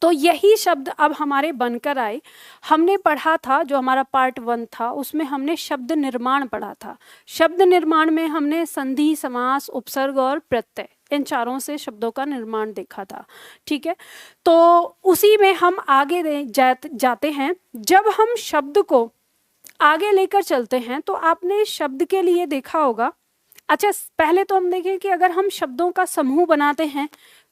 तो यही शब्द अब हमारे बनकर आए। हमने पढ़ा था, जो हमारा पार्ट 1 था, उसमें हमने शब्द निर्माण पढ़ा था। शब्द निर्माण में हमने संधि, समास, उपसर्ग और प्रत्यय, इन चारों से शब्दों का निर्माण देखा था, ठीक है। तो उसी में हम आगे जाते हैं। जब हम शब्द को आगे लेकर चलते हैं, तो आपने शब्द के लिए देखा होगा। अच्छा, पहले तो हम देखें कि अगर हम शब्दों का समूह बनाते हैं,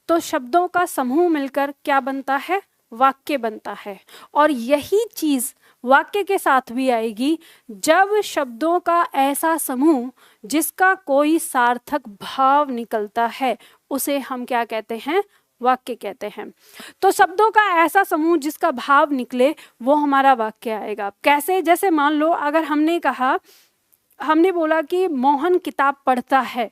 तो शब्दों का समूह मिलकर क्या बनता है? वाक्य बनता है। और यही चीज वाक्य के साथ भी आएगी, जब शब्दों का ऐसा समूह जिसका कोई सार्थक भाव निकलता है, उसे हम क्या कहते हैं? वाक्य कहते हैं। तो शब्दों का ऐसा समूह जिसका भाव निकले, वो हमारा वाक्य आएगा। कैसे? जैसे मान लो अगर हमने बोला कि मोहन किताब पढ़ता है,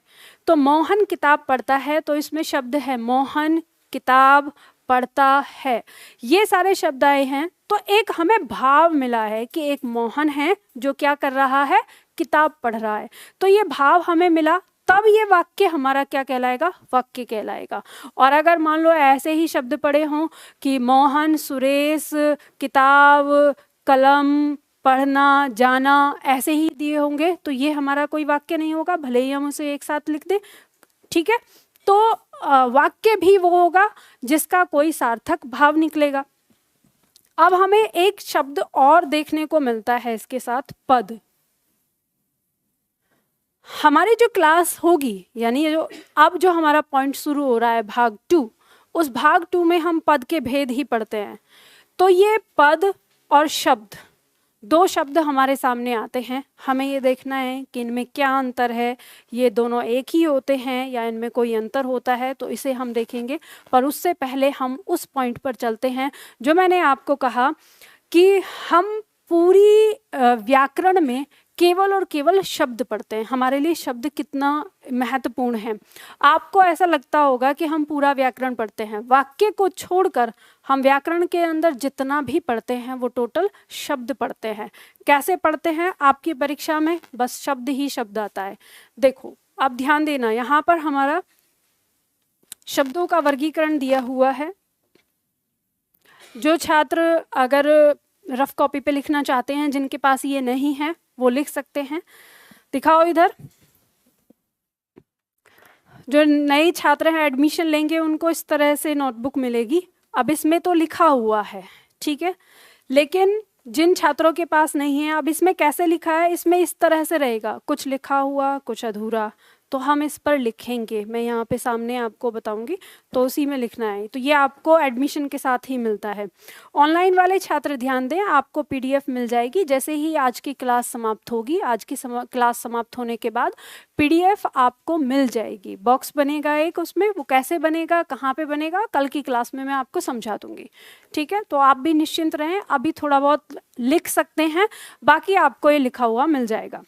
तो मोहन किताब पढ़ता है, तो इसमें शब्द है मोहन किताब पढ़ता है। ये सारे शब्द आए हैं, तो एक हमें भाव मिला है कि एक मोहन है जो क्या कर रहा है? किताब पढ़ रहा है। तो ये भाव हमें मिला, तब ये वाक्य हमारा क्या कहलाएगा? वाक्य कहलाएगा। और अगर मान लो ऐसे ही शब्द पड़े हों कि मोहन, सुरेश, किताब, कलम, पढ़ना, जाना, ऐसे ही दिए होंगे, तो ये हमारा कोई वाक्य नहीं होगा, भले ही हम उसे एक साथ लिख दें, ठीक है। तो वाक्य भी वो होगा जिसका कोई सार्थक भाव निकलेगा। अब हमें एक शब्द और देखने को मिलता है इसके साथ, पद। हमारी जो क्लास होगी, यानी जो हमारा पॉइंट शुरू हो रहा है भाग 2, उस भाग 2 में हम पद के भेद ही पढ़ते हैं। तो ये पद और शब्द, दो शब्द हमारे सामने आते हैं, हमें ये देखना है कि इनमें क्या अंतर है, ये दोनों एक ही होते हैं या इनमें कोई अंतर होता है, तो इसे हम देखेंगे। पर उससे पहले हम उस पॉइंट पर चलते हैं जो मैंने आपको कहा कि हम पूरी व्याकरण में केवल और केवल शब्द पढ़ते हैं। हमारे लिए शब्द कितना महत्वपूर्ण है। आपको ऐसा लगता होगा कि हम पूरा व्याकरण पढ़ते हैं, वाक्य को छोड़कर हम व्याकरण के अंदर जितना भी पढ़ते हैं वो टोटल शब्द पढ़ते हैं। कैसे पढ़ते हैं? आपकी परीक्षा में बस शब्द ही शब्द आता है। देखो, आप ध्यान देना, यहाँ पर हमारा शब्दों का वर्गीकरण दिया हुआ है। जो छात्र अगर रफ कॉपी पे लिखना चाहते हैं, जिनके पास ये नहीं है, वो लिख सकते हैं। दिखाओ इधर। जो नए छात्र हैं, एडमिशन लेंगे, उनको इस तरह से नोटबुक मिलेगी। अब इसमें तो लिखा हुआ है, ठीक है, लेकिन जिन छात्रों के पास नहीं है, अब इसमें कैसे लिखा है? इसमें इस तरह से रहेगा, कुछ लिखा हुआ, कुछ अधूरा, तो हम इस पर लिखेंगे। मैं यहाँ पे सामने आपको बताऊंगी, तो उसी में लिखना है। तो ये आपको एडमिशन के साथ ही मिलता है। ऑनलाइन वाले छात्र ध्यान दें, आपको पीडीएफ मिल जाएगी जैसे ही आज की क्लास समाप्त होगी। आज की क्लास समाप्त होने के बाद पीडीएफ आपको मिल जाएगी। बॉक्स बनेगा एक, उसमें वो कैसे बनेगा, कहाँ पे बनेगा, कल की क्लास में मैं आपको समझा दूंगी, ठीक है। तो आप भी निश्चिंत रहें, अभी थोड़ा बहुत लिख सकते हैं, बाकी आपको ये लिखा हुआ मिल जाएगा।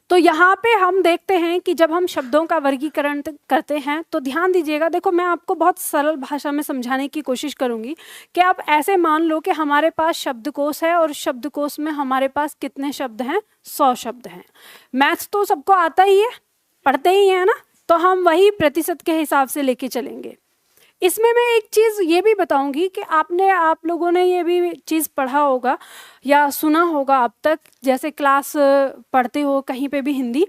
तो यहाँ पे हम देखते हैं कि जब हम शब्दों का वर्गीकरण करते हैं, तो ध्यान दीजिएगा। देखो, मैं आपको बहुत सरल भाषा में समझाने की कोशिश करूंगी कि आप ऐसे मान लो कि हमारे पास शब्दकोश है और शब्दकोश में हमारे पास कितने शब्द हैं? 100 शब्द हैं। मैथ्स तो सबको आता ही है, पढ़ते ही है ना, तो हम वही प्रतिशत के हिसाब से लेके चलेंगे। इसमें मैं एक चीज़ ये भी बताऊंगी कि आप लोगों ने ये भी चीज़ पढ़ा होगा या सुना होगा अब तक, जैसे क्लास पढ़ते हो कहीं पे भी हिंदी,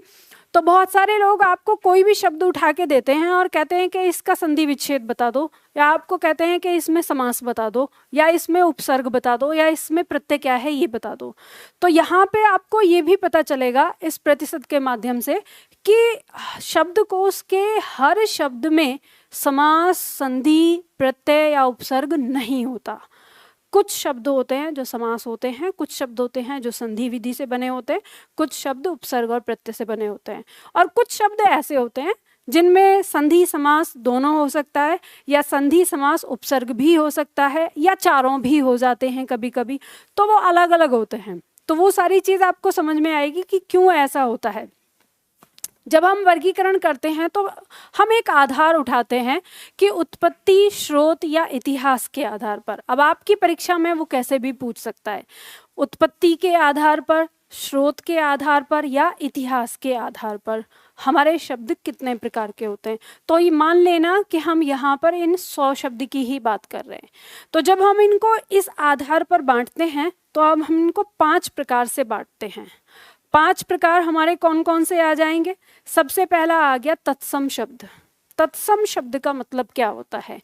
तो बहुत सारे लोग आपको कोई भी शब्द उठा के देते हैं और कहते हैं कि इसका संधि विच्छेद बता दो, या आपको कहते हैं कि इसमें समास बता दो, या इसमें उपसर्ग बता दो, या इसमें प्रत्यय क्या है ये बता दो। तो यहाँ पे आपको ये भी पता चलेगा इस प्रतिशत के माध्यम से कि शब्दकोश के हर शब्द में समास, संधि, प्रत्यय या उपसर्ग नहीं होता। कुछ शब्द होते हैं जो समास होते हैं, कुछ शब्द होते हैं जो संधि विधि से बने होते हैं, कुछ शब्द उपसर्ग और प्रत्यय से बने होते हैं, और कुछ शब्द ऐसे होते हैं जिनमें संधि समास दोनों हो सकता है, या संधि समास उपसर्ग भी हो सकता है, या चारों भी हो जाते हैं कभी कभी। तो वो अलग अलग होते हैं। तो वो सारी चीज़ आपको समझ में आएगी कि क्यों ऐसा होता है। जब हम वर्गीकरण करते हैं तो हम एक आधार उठाते हैं कि उत्पत्ति, स्रोत या इतिहास के आधार पर। अब आपकी परीक्षा में वो कैसे भी पूछ सकता है, उत्पत्ति के आधार पर, स्रोत के आधार पर, या इतिहास के आधार पर हमारे शब्द कितने प्रकार के होते हैं। तो ये मान लेना कि हम यहाँ पर इन 100 शब्द की ही बात कर रहे हैं। तो जब हम इनको इस आधार पर बांटते हैं तो अब हम इनको 5 प्रकार से बांटते हैं। 5 प्रकार हमारे कौन कौन से आ जाएंगे। सबसे पहला आ गया तत्सम शब्द। तत्सम शब्द का मतलब क्या होता है?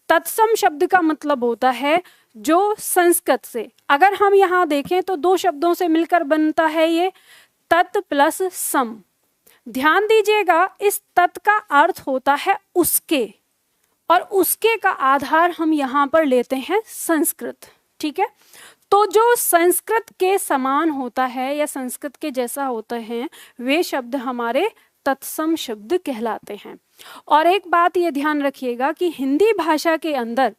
तत्सम शब्द का मतलब होता है जो संस्कृत से, अगर हम यहाँ देखें तो 2 शब्दों से मिलकर बनता है ये तत् प्लस सम। ध्यान दीजिएगा, इस तत् का अर्थ होता है उसके, और उसके का आधार हम यहाँ पर लेते हैं संस्कृत। ठीक है, तो जो संस्कृत के समान होता है या संस्कृत के जैसा होते हैं वे शब्द हमारे तत्सम शब्द कहलाते हैं। और एक बात ये ध्यान रखिएगा कि हिंदी भाषा के अंदर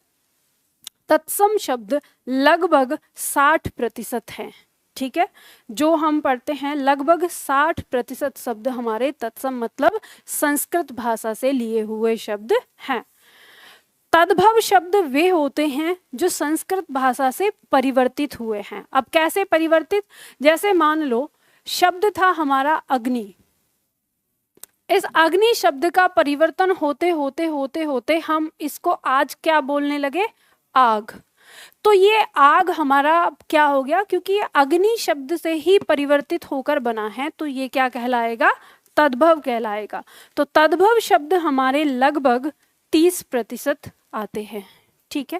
तत्सम शब्द लगभग 60% हैं। ठीक है, जो हम पढ़ते हैं लगभग 60% शब्द हमारे तत्सम मतलब संस्कृत भाषा से लिए हुए शब्द हैं। तद्भव शब्द वे होते हैं जो संस्कृत भाषा से परिवर्तित हुए हैं। अब कैसे परिवर्तित? जैसे मान लो शब्द था हमारा अग्नि, इस अग्नि शब्द का परिवर्तन होते होते होते होते हम इसको आज क्या बोलने लगे? आग। तो ये आग हमारा क्या हो गया? क्योंकि ये अग्नि शब्द से ही परिवर्तित होकर बना है, तो ये क्या कहलाएगा? तद्भव कहलाएगा। तो तद्भव शब्द हमारे लगभग 30% आते हैं। ठीक है,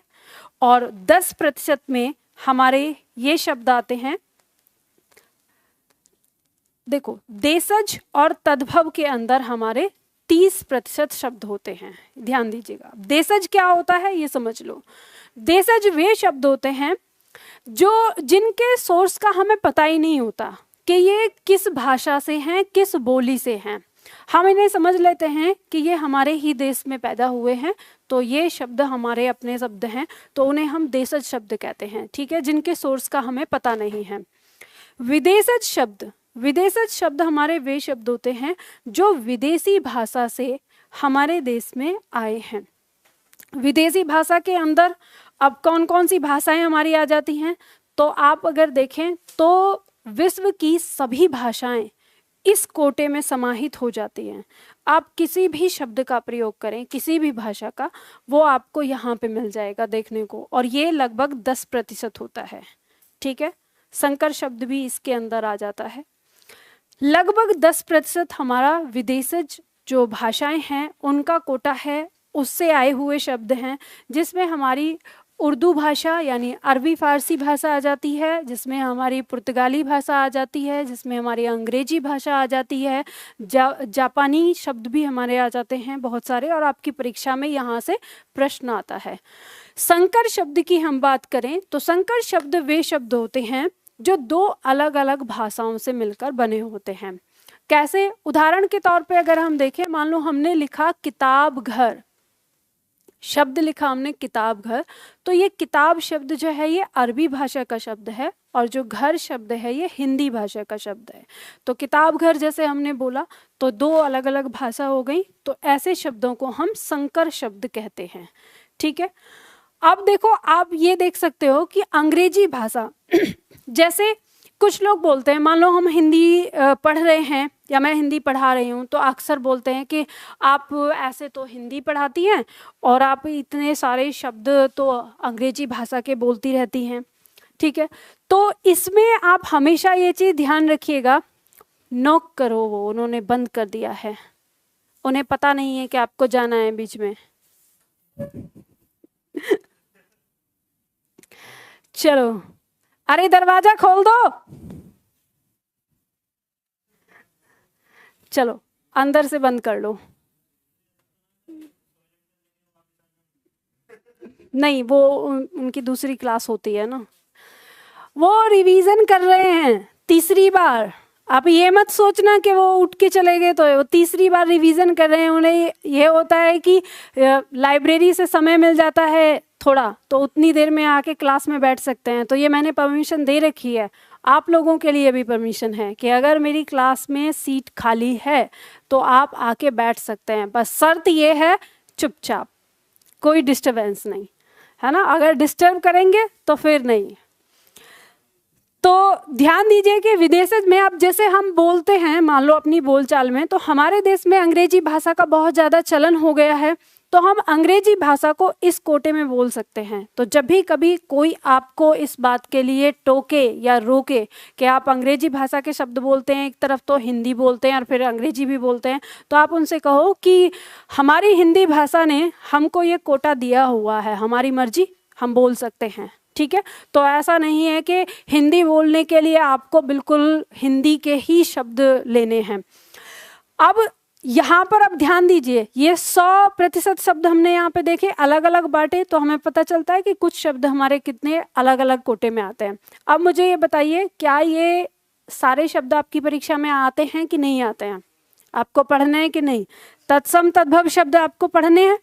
और 10% में हमारे ये शब्द आते हैं, देखो देशज और तद्भव के अंदर हमारे 30% शब्द होते हैं। ध्यान दीजिएगा, देशज क्या होता है ये समझ लो। देशज वे शब्द होते हैं जो जिनके सोर्स का हमें पता ही नहीं होता कि ये किस भाषा से हैं, किस बोली से हैं। हम इन्हें समझ लेते हैं कि ये हमारे ही देश में पैदा हुए हैं, तो ये शब्द हमारे अपने शब्द हैं, तो उन्हें हम देशज शब्द कहते हैं। ठीक है, जिनके सोर्स का हमें पता नहीं है। विदेशज शब्द, विदेशज शब्द हमारे वे शब्द होते हैं जो विदेशी भाषा से हमारे देश में आए हैं। विदेशी भाषा के अंदर अब कौन कौन सी भाषाएं हमारी आ जाती हैं? तो आप अगर देखें तो विश्व की सभी भाषाएं इस कोटे में समाहित हो जाती हैं। आप किसी भी शब्द का प्रयोग करें, किसी भी भाषा का, वो आपको यहाँ पे मिल जाएगा देखने को, और ये लगभग 10% होता है। ठीक है, संकर शब्द भी इसके अंदर आ जाता है। लगभग 10% हमारा विदेशज जो भाषाएं हैं उनका कोटा है, उससे आए हुए शब्द हैं, जिसमें हमारी उर्दू भाषा यानी अरबी फारसी भाषा आ जाती है, जिसमें हमारी पुर्तगाली भाषा आ जाती है, जिसमें हमारी अंग्रेजी भाषा आ जाती है, जापानी शब्द भी हमारे आ जाते हैं बहुत सारे, और आपकी परीक्षा में यहाँ से प्रश्न आता है। संकर शब्द की हम बात करें तो संकर शब्द वे शब्द होते हैं जो 2 अलग अलग भाषाओं से मिलकर बने होते हैं। कैसे? उदाहरण के तौर पे अगर हम देखें, मान लो हमने लिखा किताब घर, शब्द लिखा हमने किताब घर, तो ये किताब शब्द जो है ये अरबी भाषा का शब्द है, और जो घर शब्द है ये हिंदी भाषा का शब्द है। तो किताब घर जैसे हमने बोला तो 2 अलग अलग भाषा हो गई, तो ऐसे शब्दों को हम संकर शब्द कहते हैं। ठीक है, अब देखो आप ये देख सकते हो कि अंग्रेजी भाषा जैसे कुछ लोग बोलते हैं, मान लो हम हिंदी पढ़ रहे हैं या मैं हिंदी पढ़ा रही हूँ, तो अक्सर बोलते हैं कि आप ऐसे तो हिंदी पढ़ाती हैं और आप इतने सारे शब्द तो अंग्रेजी भाषा के बोलती रहती हैं। ठीक है, तो इसमें आप हमेशा ये चीज़ ध्यान रखिएगा नॉक करो, वो उन्होंने बंद कर दिया है, उन्हें पता नहीं है कि आपको जाना है बीच में। चलो, अरे दरवाजा खोल दो। चलो अंदर से बंद कर लो। नहीं, वो उनकी दूसरी क्लास होती है ना, वो रिवीजन कर रहे हैं तीसरी बार। आप ये मत सोचना कि वो उठ के चले गए, तो वो तीसरी बार रिवीजन कर रहे हैं। उन्हें ये होता है कि लाइब्रेरी से समय मिल जाता है थोड़ा, तो उतनी देर में आके क्लास में बैठ सकते हैं। तो ये मैंने परमिशन दे रखी है, आप लोगों के लिए भी परमिशन है कि अगर मेरी क्लास में सीट खाली है तो आप आके बैठ सकते हैं। बस शर्त ये है चुपचाप, कोई डिस्टरबेंस नहीं, है ना। अगर डिस्टर्ब करेंगे तो फिर नहीं। तो ध्यान दीजिए कि विदेशज में अब जैसे हम बोलते हैं, मान लो अपनी बोलचाल में, तो हमारे देश में अंग्रेजी भाषा का बहुत ज़्यादा चलन हो गया है, तो हम अंग्रेजी भाषा को इस कोटे में बोल सकते हैं। तो जब भी कभी कोई आपको इस बात के लिए टोके या रोके कि आप अंग्रेजी भाषा के शब्द बोलते हैं, एक तरफ तो हिंदी बोलते हैं और फिर अंग्रेजी भी बोलते हैं, तो आप उनसे कहो कि हमारी हिंदी भाषा ने हमको ये कोटा दिया हुआ है, हमारी मर्जी, हम बोल सकते हैं, ठीक है। तो ऐसा नहीं है कि हिंदी बोलने के लिए आपको बिल्कुल हिंदी के ही शब्द लेने हैं। अब यहाँ पर अब ध्यान दीजिए, ये 100% शब्द हमने यहाँ पे देखे अलग अलग बांटे, तो हमें पता चलता है कि कुछ शब्द हमारे कितने अलग अलग कोटे में आते हैं। अब मुझे ये बताइए, क्या ये सारे शब्द आपकी परीक्षा में आते हैं कि नहीं आते हैं? आपको पढ़ने हैं कि नहीं? तत्सम तद्भव शब्द आपको पढ़ने हैं,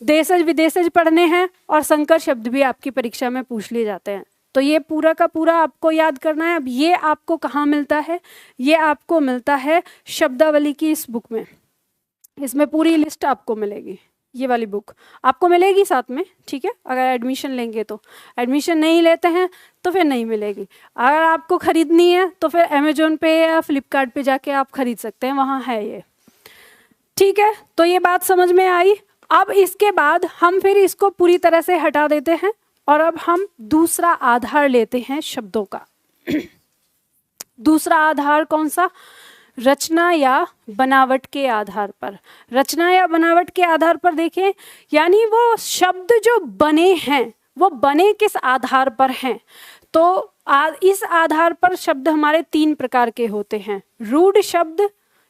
देशज विदेशज पढ़ने हैं, और संकर शब्द भी आपकी परीक्षा में पूछ लिए जाते हैं। तो ये पूरा का पूरा आपको याद करना है। अब ये आपको कहाँ मिलता है? ये आपको मिलता है शब्दावली की इस बुक में। इसमें पूरी लिस्ट आपको मिलेगी, ये वाली बुक आपको मिलेगी साथ में, ठीक है। अगर एडमिशन लेंगे तो, एडमिशन नहीं लेते हैं तो फिर नहीं मिलेगी। अगर आपको खरीदनी है तो फिर अमेजोन पे या फ्लिपकार्ट पे जाके आप खरीद सकते हैं, वहाँ है ये, ठीक है। तो ये बात समझ में आई। अब इसके बाद हम फिर इसको पूरी तरह से हटा देते हैं और अब हम दूसरा आधार लेते हैं शब्दों का। दूसरा आधार कौन सा? रचना या बनावट के आधार पर। रचना या बनावट के आधार पर देखें, यानी वो शब्द जो बने हैं वो बने किस आधार पर हैं। तो इस आधार पर शब्द हमारे 3 प्रकार के होते हैं, रूढ़ शब्द,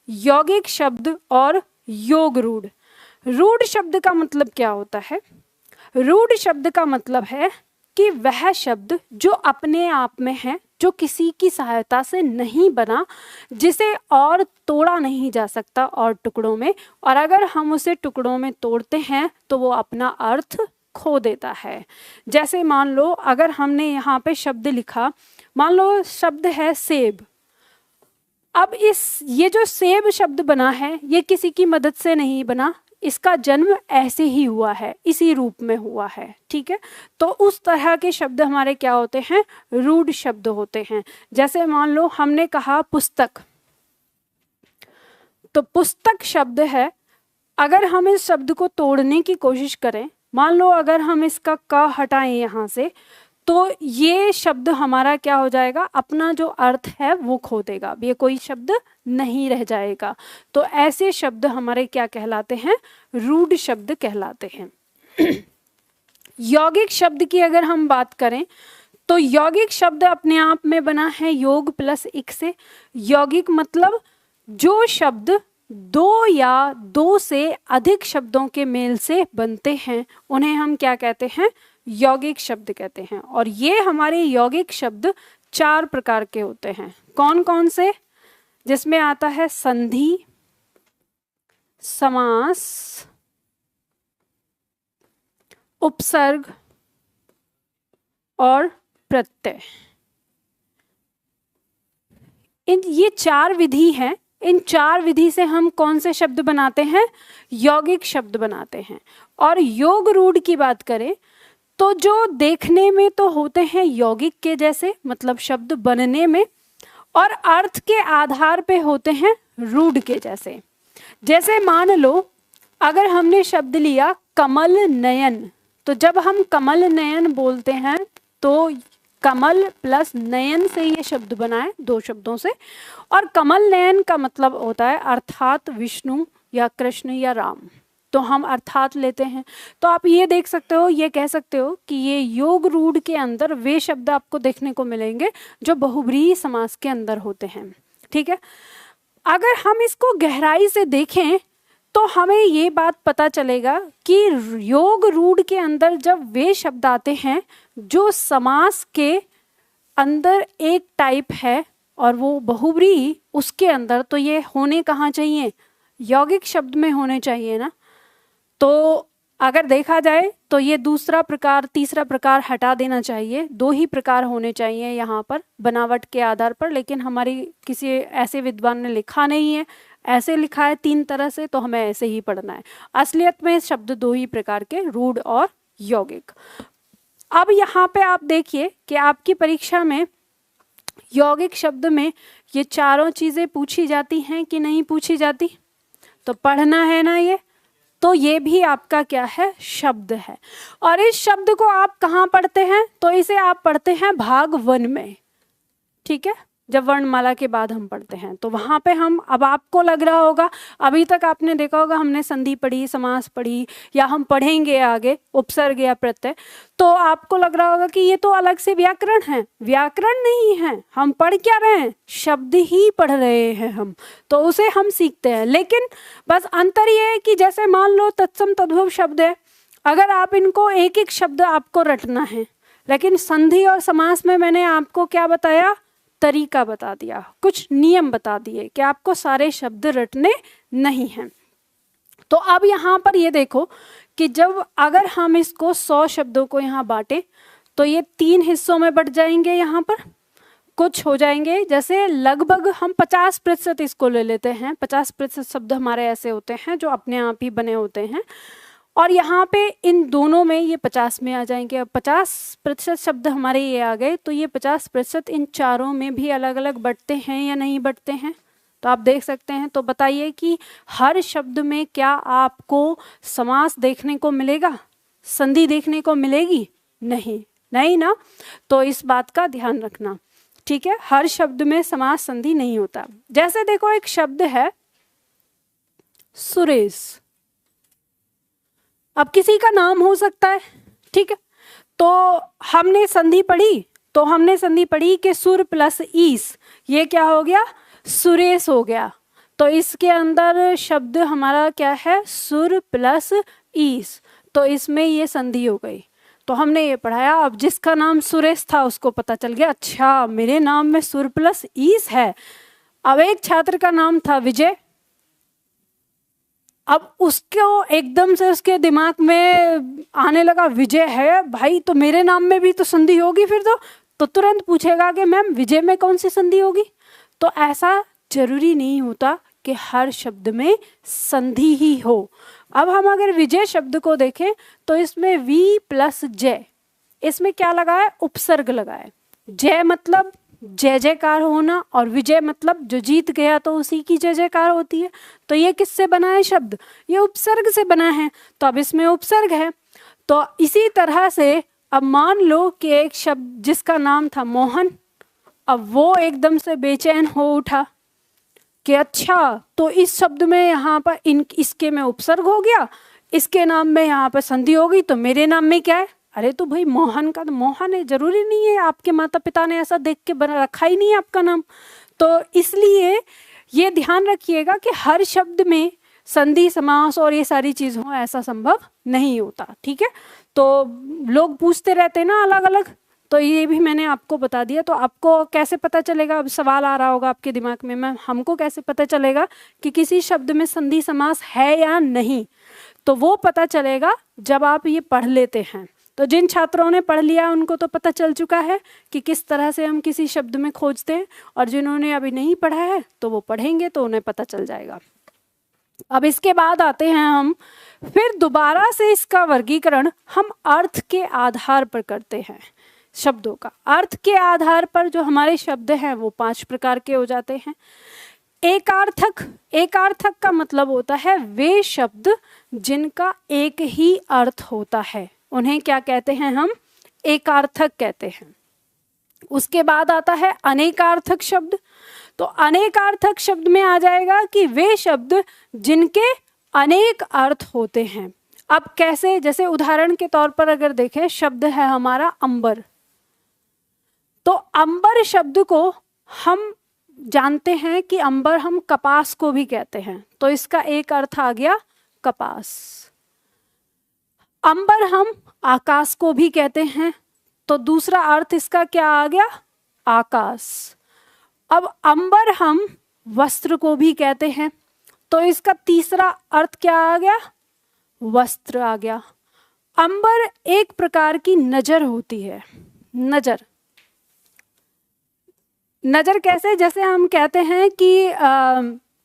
यौगिक शब्द और योग रूढ़। रूढ़ शब्द का मतलब क्या होता है? रूढ़ शब्द का मतलब है कि वह शब्द जो अपने आप में है, जो किसी की सहायता से नहीं बना, जिसे और तोड़ा नहीं जा सकता और टुकड़ों में, और अगर हम उसे टुकड़ों में तोड़ते हैं तो वो अपना अर्थ खो देता है। जैसे मान लो अगर हमने यहाँ पे शब्द लिखा, मान लो शब्द है सेब। अब ये जो सेब शब्द बना है ये किसी की मदद से नहीं बना, इसका जन्म ऐसे ही हुआ है, इसी रूप में हुआ है, ठीक है। तो उस तरह के शब्द हमारे क्या होते हैं? रूढ़ शब्द होते हैं। जैसे मान लो हमने कहा पुस्तक, तो पुस्तक शब्द है, अगर हम इस शब्द को तोड़ने की कोशिश करें, मान लो अगर हम इसका क हटाएं यहाँ से, तो ये शब्द हमारा क्या हो जाएगा? अपना जो अर्थ है वो खो देगा, ये कोई शब्द नहीं रह जाएगा। तो ऐसे शब्द हमारे क्या कहलाते हैं? रूढ़ शब्द कहलाते हैं। यौगिक शब्द की अगर हम बात करें तो यौगिक शब्द अपने आप में बना है योग प्लस इक से। यौगिक मतलब जो शब्द 2 या 2 से अधिक शब्दों के मेल से बनते हैं उन्हें हम क्या कहते हैं? यौगिक शब्द कहते हैं। और ये हमारे यौगिक शब्द 4 प्रकार के होते हैं। कौन कौन से? जिसमें आता है संधि, समास, उपसर्ग और प्रत्यय। ये 4 विधि हैं। इन 4 विधि से हम कौन से शब्द बनाते हैं? यौगिक शब्द बनाते हैं। और योग रूढ़ की बात करें तो जो देखने में तो होते हैं यौगिक के जैसे, मतलब शब्द बनने में, और अर्थ के आधार पे होते हैं रूढ़ के जैसे। जैसे मान लो अगर हमने शब्द लिया कमल नयन, तो जब हम कमल नयन बोलते हैं तो कमल प्लस नयन से ये शब्द बना है, 2 शब्दों से। और कमल नयन का मतलब होता है अर्थात विष्णु या कृष्ण या राम, तो हम अर्थात लेते हैं। तो आप ये देख सकते हो, ये कह सकते हो कि ये योग रूढ़ के अंदर वे शब्द आपको देखने को मिलेंगे जो बहुब्रीहि समास के अंदर होते हैं। ठीक है, अगर हम इसको गहराई से देखें तो हमें ये बात पता चलेगा कि योग रूढ़ के अंदर जब वे शब्द आते हैं जो समास के अंदर एक टाइप है और वो बहुब्रीहि उसके अंदर, तो ये होने कहाँ चाहिए, यौगिक शब्द में होने चाहिए ना। तो अगर देखा जाए तो ये दूसरा प्रकार तीसरा प्रकार हटा देना चाहिए, 2 ही प्रकार होने चाहिए यहाँ पर बनावट के आधार पर, लेकिन हमारी किसी ऐसे विद्वान ने लिखा नहीं है, ऐसे लिखा है 3 तरह से, तो हमें ऐसे ही पढ़ना है। असलियत में शब्द 2 ही प्रकार के, रूढ़ और यौगिक। अब यहाँ पे आप देखिए कि आपकी परीक्षा में यौगिक शब्द में ये चारों चीजें पूछी जाती हैं कि नहीं पूछी जाती, तो पढ़ना है ना ये। तो ये भी आपका क्या है, शब्द है। और इस शब्द को आप कहाँ पढ़ते हैं, तो इसे आप पढ़ते हैं भाग 1 में। ठीक है, जब वर्णमाला के बाद हम पढ़ते हैं तो वहाँ पे हम, अब आपको लग रहा होगा, अभी तक आपने देखा होगा हमने संधि पढ़ी, समास पढ़ी, या हम पढ़ेंगे आगे उपसर्ग या प्रत्यय, तो आपको लग रहा होगा कि ये तो अलग से व्याकरण है। व्याकरण नहीं है, हम पढ़ क्या रहे हैं, शब्द ही पढ़ रहे हैं हम, तो उसे हम सीखते हैं। लेकिन बस अंतर ये है कि जैसे मान लो तत्सम तद्भव शब्द है, अगर आप इनको एक एक शब्द आपको रटना है, लेकिन संधि और समास में मैंने आपको क्या बताया, तरीका बता दिया, कुछ नियम बता दिए कि आपको सारे शब्द रटने नहीं हैं। तो अब यहाँ पर ये देखो कि जब अगर हम इसको 100 शब्दों को यहाँ बांटें तो ये 3 हिस्सों में बट जाएंगे। यहाँ पर कुछ हो जाएंगे, जैसे लगभग हम 50% इसको ले लेते हैं, 50% शब्द हमारे ऐसे होते हैं जो अपने आप ही बने होते हैं, और यहाँ पे इन दोनों में ये 50 में आ जाएंगे। अब 50% शब्द हमारे ये आ गए, तो ये 50% इन चारों में भी अलग अलग बटते हैं या नहीं बटते हैं, तो आप देख सकते हैं। तो बताइए कि हर शब्द में क्या आपको समास देखने को मिलेगा, संधि देखने को मिलेगी, नहीं, नहीं ना। तो इस बात का ध्यान रखना, ठीक है, हर शब्द में समास संधि नहीं होता। जैसे देखो एक शब्द है सुरेश, अब किसी का नाम हो सकता है, ठीक है, तो हमने संधि पढ़ी, तो हमने संधि पढ़ी कि सुर प्लस ईस, ये क्या हो गया, सुरेश हो गया। तो इसके अंदर शब्द हमारा क्या है, सुर प्लस ईस, तो इसमें ये संधि हो गई। तो हमने ये पढ़ाया। अब जिसका नाम सुरेश था उसको पता चल गया, अच्छा मेरे नाम में सुर प्लस ईस है। अब एक छात्र का नाम था विजय, अब उसको एकदम से उसके दिमाग में आने लगा विजय है भाई, तो मेरे नाम में भी तो संधि होगी फिर, तो तुरंत पूछेगा कि मैम विजय में कौन सी संधि होगी। तो ऐसा जरूरी नहीं होता कि हर शब्द में संधि ही हो। अब हम अगर विजय शब्द को देखें तो इसमें वी प्लस जय, इसमें क्या लगा है, उपसर्ग लगा है। जय मतलब जय जयकार होना, और विजय मतलब जो जीत गया तो उसी की जय जयकार होती है। तो ये किससे बना है शब्द, ये उपसर्ग से बना है, तो अब इसमें उपसर्ग है। तो इसी तरह से अब मान लो कि एक शब्द जिसका नाम था मोहन, अब वो एकदम से बेचैन हो उठा कि अच्छा तो इस शब्द में यहाँ पर इसके में उपसर्ग हो गया, इसके नाम में यहाँ पर संधि हो गई, तो मेरे नाम में क्या है, अरे तो भाई मोहन का तो मोहन है, जरूरी नहीं है, आपके माता पिता ने ऐसा देख के बना रखा ही नहीं है आपका नाम। तो इसलिए ये ध्यान रखिएगा कि हर शब्द में संधि समास और ये सारी चीज हो, ऐसा संभव नहीं होता, ठीक है। तो लोग पूछते रहते हैं ना अलग अलग, तो ये भी मैंने आपको बता दिया। तो आपको कैसे पता चलेगा, अब सवाल आ रहा होगा आपके दिमाग में, मैम हमको कैसे पता चलेगा कि किसी शब्द में संधि समास है या नहीं, तो वो पता चलेगा जब आप ये पढ़ लेते हैं। तो जिन छात्रों ने पढ़ लिया उनको तो पता चल चुका है कि किस तरह से हम किसी शब्द में खोजते हैं, और जिन्होंने अभी नहीं पढ़ा है तो वो पढ़ेंगे तो उन्हें पता चल जाएगा। अब इसके बाद आते हैं हम फिर दोबारा से इसका वर्गीकरण हम अर्थ के आधार पर करते हैं। शब्दों का अर्थ के आधार पर जो हमारे शब्द हैं वो 5 प्रकार के हो जाते हैं। एकार्थक, एकार्थक का मतलब होता है वे शब्द जिनका एक ही अर्थ होता है, उन्हें क्या कहते हैं हम, एकार्थक कहते हैं। उसके बाद आता है अनेकार्थक शब्द। तो अनेकार्थक शब्द में आ जाएगा कि वे शब्द जिनके अनेक अर्थ होते हैं। अब कैसे, जैसे उदाहरण के तौर पर अगर देखें, शब्द है हमारा अंबर। तो अंबर शब्द को हम जानते हैं कि अंबर हम कपास को भी कहते हैं, तो इसका एक अर्थ आ गया कपास। अंबर हम आकाश को भी कहते हैं, तो दूसरा अर्थ इसका क्या आ गया, आकाश। अब अंबर हम वस्त्र को भी कहते हैं, तो इसका तीसरा अर्थ क्या आ गया, वस्त्र आ गया। अंबर एक प्रकार की नजर होती है। नजर, नजर कैसे, जैसे हम कहते हैं कि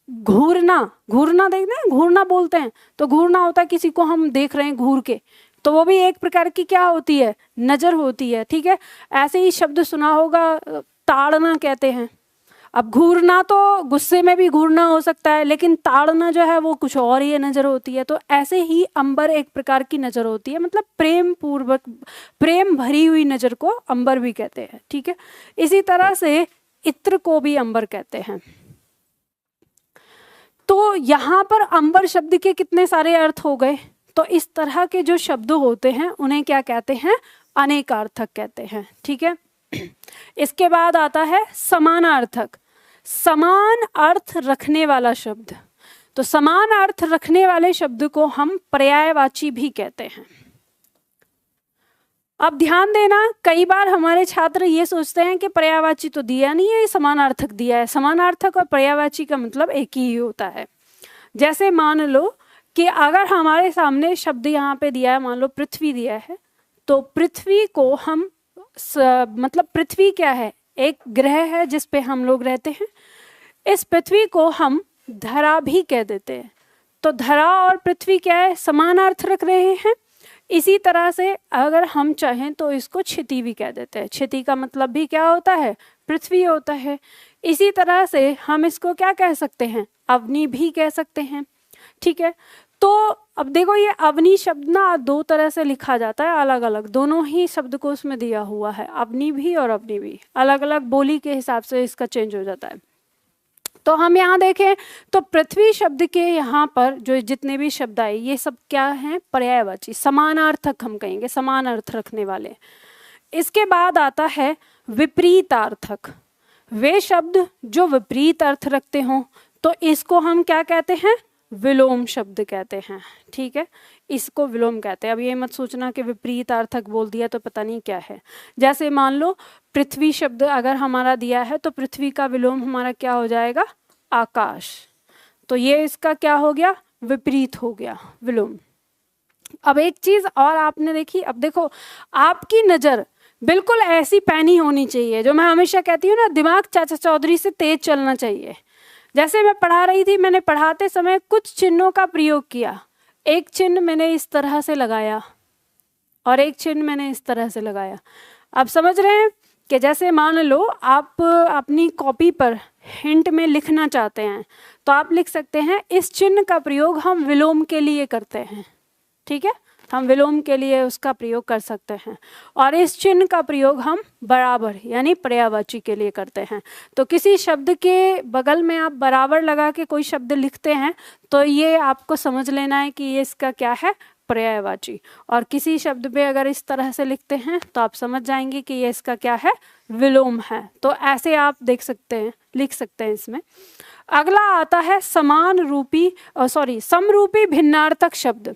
घूरना, घूरना देखते हैं, घूरना बोलते हैं, तो घूरना होता है किसी को हम देख रहे हैं घूर के, तो वो भी एक प्रकार की क्या होती है, नजर होती है। ठीक है, ऐसे ही शब्द सुना होगा, ताड़ना कहते हैं। अब घूरना तो गुस्से में भी घूरना हो सकता है, लेकिन ताड़ना जो है वो कुछ और ही नजर होती है। तो ऐसे ही अंबर एक प्रकार की नजर होती है, मतलब प्रेम पूर्वक, प्रेम भरी हुई नजर को अंबर भी कहते हैं। ठीक है, इसी तरह से इत्र को भी अंबर कहते हैं। तो यहाँ पर अंबर शब्द के कितने सारे अर्थ हो गए। तो इस तरह के जो शब्द होते हैं उन्हें क्या कहते हैं, अनेकार्थक कहते हैं। ठीक है, इसके बाद आता है समानार्थक, समान अर्थ रखने वाला शब्द। तो समान अर्थ रखने वाले शब्द को हम पर्यायवाची भी कहते हैं। अब ध्यान देना, कई बार हमारे छात्र ये सोचते हैं कि पर्यायवाची तो दिया नहीं है, समानार्थक दिया है। समानार्थक और पर्यायवाची का मतलब एक ही होता है। जैसे मान लो कि अगर हमारे सामने शब्द यहाँ पे दिया है, मान लो पृथ्वी दिया है, तो पृथ्वी को हम मतलब पृथ्वी क्या है, एक ग्रह है जिस पे हम लोग रहते हैं। इस पृथ्वी को हम धरा भी कह देते हैं। तो धरा और पृथ्वी क्या है, समान अर्थ रख रहे हैं। इसी तरह से अगर हम चाहें तो इसको क्षिति भी कह देते हैं। क्षिति का मतलब भी क्या होता है, पृथ्वी होता है। इसी तरह से हम इसको क्या कह सकते हैं, अवनी भी कह सकते हैं। ठीक है, तो अब देखो ये अवनी शब्द ना दो तरह से लिखा जाता है, अलग अलग, दोनों ही शब्द को उसमें दिया हुआ है, अवनी भी और अवनी भी, अलग अलग बोली के हिसाब से इसका चेंज हो जाता है। तो हम यहाँ देखें तो पृथ्वी शब्द के यहाँ पर जो जितने भी शब्द आए ये सब क्या हैं, पर्यायवाची, समानार्थक हम कहेंगे, समान अर्थ रखने वाले। इसके बाद आता है विपरीतार्थक, वे शब्द जो विपरीत अर्थ रखते हों, तो इसको हम क्या कहते हैं, विलोम शब्द कहते हैं। ठीक है, इसको विलोम कहते हैं। अब ये मत सोचना कि विपरीत अर्थक बोल दिया तो पता नहीं क्या है। जैसे मान लो पृथ्वी शब्द अगर हमारा दिया है तो पृथ्वी का विलोम हमारा क्या हो जाएगा, आकाश। तो ये इसका क्या हो गया, विपरीत हो गया, विलोम। अब एक चीज और आपने देखी, अब देखो आपकी नजर बिल्कुल ऐसी पैनी होनी चाहिए, जो मैं हमेशा कहती हूँ ना, दिमाग चाचा चौधरी से तेज चलना चाहिए। जैसे मैं पढ़ा रही थी, मैंने पढ़ाते समय कुछ चिन्हों का प्रयोग किया। एक चिन्ह मैंने इस तरह से लगाया और एक चिन्ह मैंने इस तरह से लगाया। आप समझ रहे हैं कि जैसे मान लो आप अपनी कॉपी पर हिंट में लिखना चाहते हैं तो आप लिख सकते हैं, इस चिन्ह का प्रयोग हम विलोम के लिए करते हैं। ठीक है, हम विलोम के लिए उसका प्रयोग कर सकते हैं। और इस चिन्ह का प्रयोग हम बराबर यानी पर्यायवाची के लिए करते हैं। तो किसी शब्द के बगल में आप बराबर लगा के कोई शब्द लिखते हैं तो ये आपको समझ लेना है कि ये इसका क्या है, पर्यायवाची। और किसी शब्द पे अगर इस तरह से लिखते हैं तो आप समझ जाएंगे कि ये इसका क्या है, विलोम है। तो ऐसे आप देख सकते हैं, लिख सकते हैं इसमें। अगला आता है समरूपी भिन्नार्थक शब्द।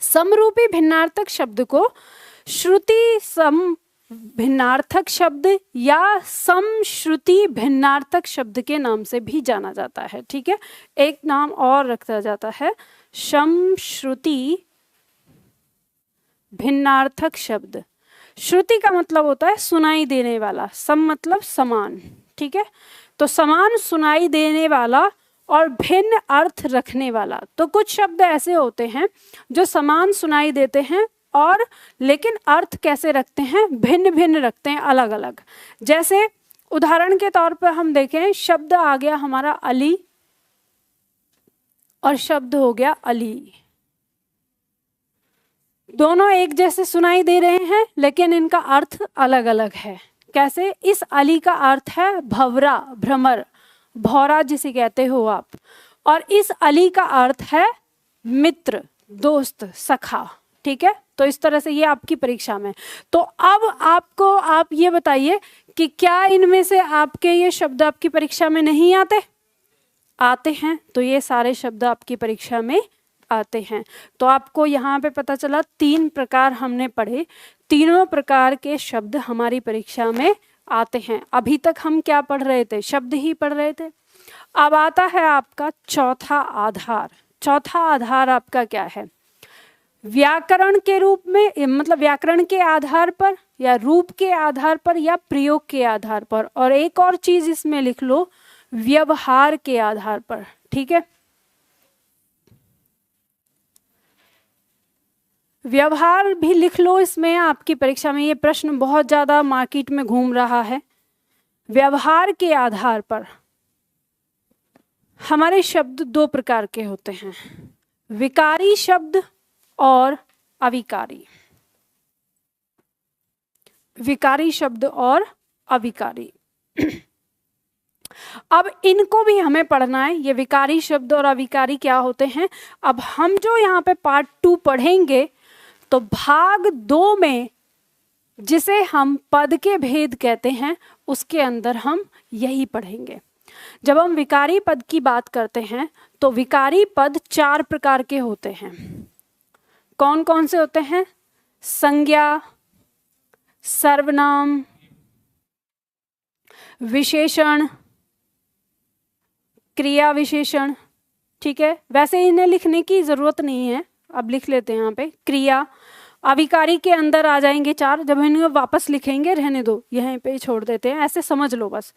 समरूपी भिन्नार्थक शब्द को श्रुति सम भिन्नार्थक शब्द या समश्रुति भिन्नार्थक शब्द के नाम से भी जाना जाता है। ठीक है, एक नाम और रखा जाता है समश्रुति भिन्नार्थक शब्द। श्रुति का मतलब होता है सुनाई देने वाला, सम मतलब समान। ठीक है, तो समान सुनाई देने वाला और भिन्न अर्थ रखने वाला। तो कुछ शब्द ऐसे होते हैं जो समान सुनाई देते हैं और लेकिन अर्थ कैसे रखते हैं, भिन्न भिन्न रखते हैं, अलग अलग। जैसे उदाहरण के तौर पर हम देखें, शब्द आ गया हमारा अली और शब्द हो गया अली। दोनों एक जैसे सुनाई दे रहे हैं लेकिन इनका अर्थ अलग अलग है। कैसे? इस अली का अर्थ है भंवरा, भ्रमर, भौरा जिसे कहते हो आप, और इस अली का अर्थ है मित्र, दोस्त, सखा। ठीक है, तो इस तरह से ये आपकी परीक्षा में। तो अब आपको आप ये बताइए कि क्या इनमें से आपके ये शब्द आपकी परीक्षा में नहीं आते? आते हैं। तो ये सारे शब्द आपकी परीक्षा में आते हैं। तो आपको यहाँ पे पता चला 3 प्रकार हमने पढ़े, तीनों प्रकार के शब्द हमारी परीक्षा में आते हैं। अभी तक हम क्या पढ़ रहे थे? शब्द ही पढ़ रहे थे। अब आता है आपका चौथा आधार। चौथा आधार आपका क्या है? व्याकरण के रूप में, मतलब व्याकरण के आधार पर या रूप के आधार पर या प्रयोग के आधार पर, और एक और चीज इसमें लिख लो, व्यवहार के आधार पर। ठीक है, व्यवहार भी लिख लो इसमें। आपकी परीक्षा में ये प्रश्न बहुत ज्यादा मार्केट में घूम रहा है। व्यवहार के आधार पर हमारे शब्द 2 प्रकार के होते हैं, विकारी शब्द और अविकारी। विकारी शब्द और अविकारी। अब इनको भी हमें पढ़ना है, ये विकारी शब्द और अविकारी क्या होते हैं। अब हम जो यहाँ पे पार्ट 2 पढ़ेंगे, तो भाग 2 में जिसे हम पद के भेद कहते हैं, उसके अंदर हम यही पढ़ेंगे। जब हम विकारी पद की बात करते हैं, तो विकारी पद 4 प्रकार के होते हैं। कौन कौन से होते हैं? संज्ञा, सर्वनाम, विशेषण, क्रिया विशेषण। ठीक है, वैसे इन्हें लिखने की जरूरत नहीं है, अब लिख लेते हैं यहाँ पे। क्रिया, अविकारी के अंदर आ जाएंगे 4, जब इन्हें वापस लिखेंगे रहने दो, यहीं पे छोड़ देते हैं, ऐसे समझ लो बस।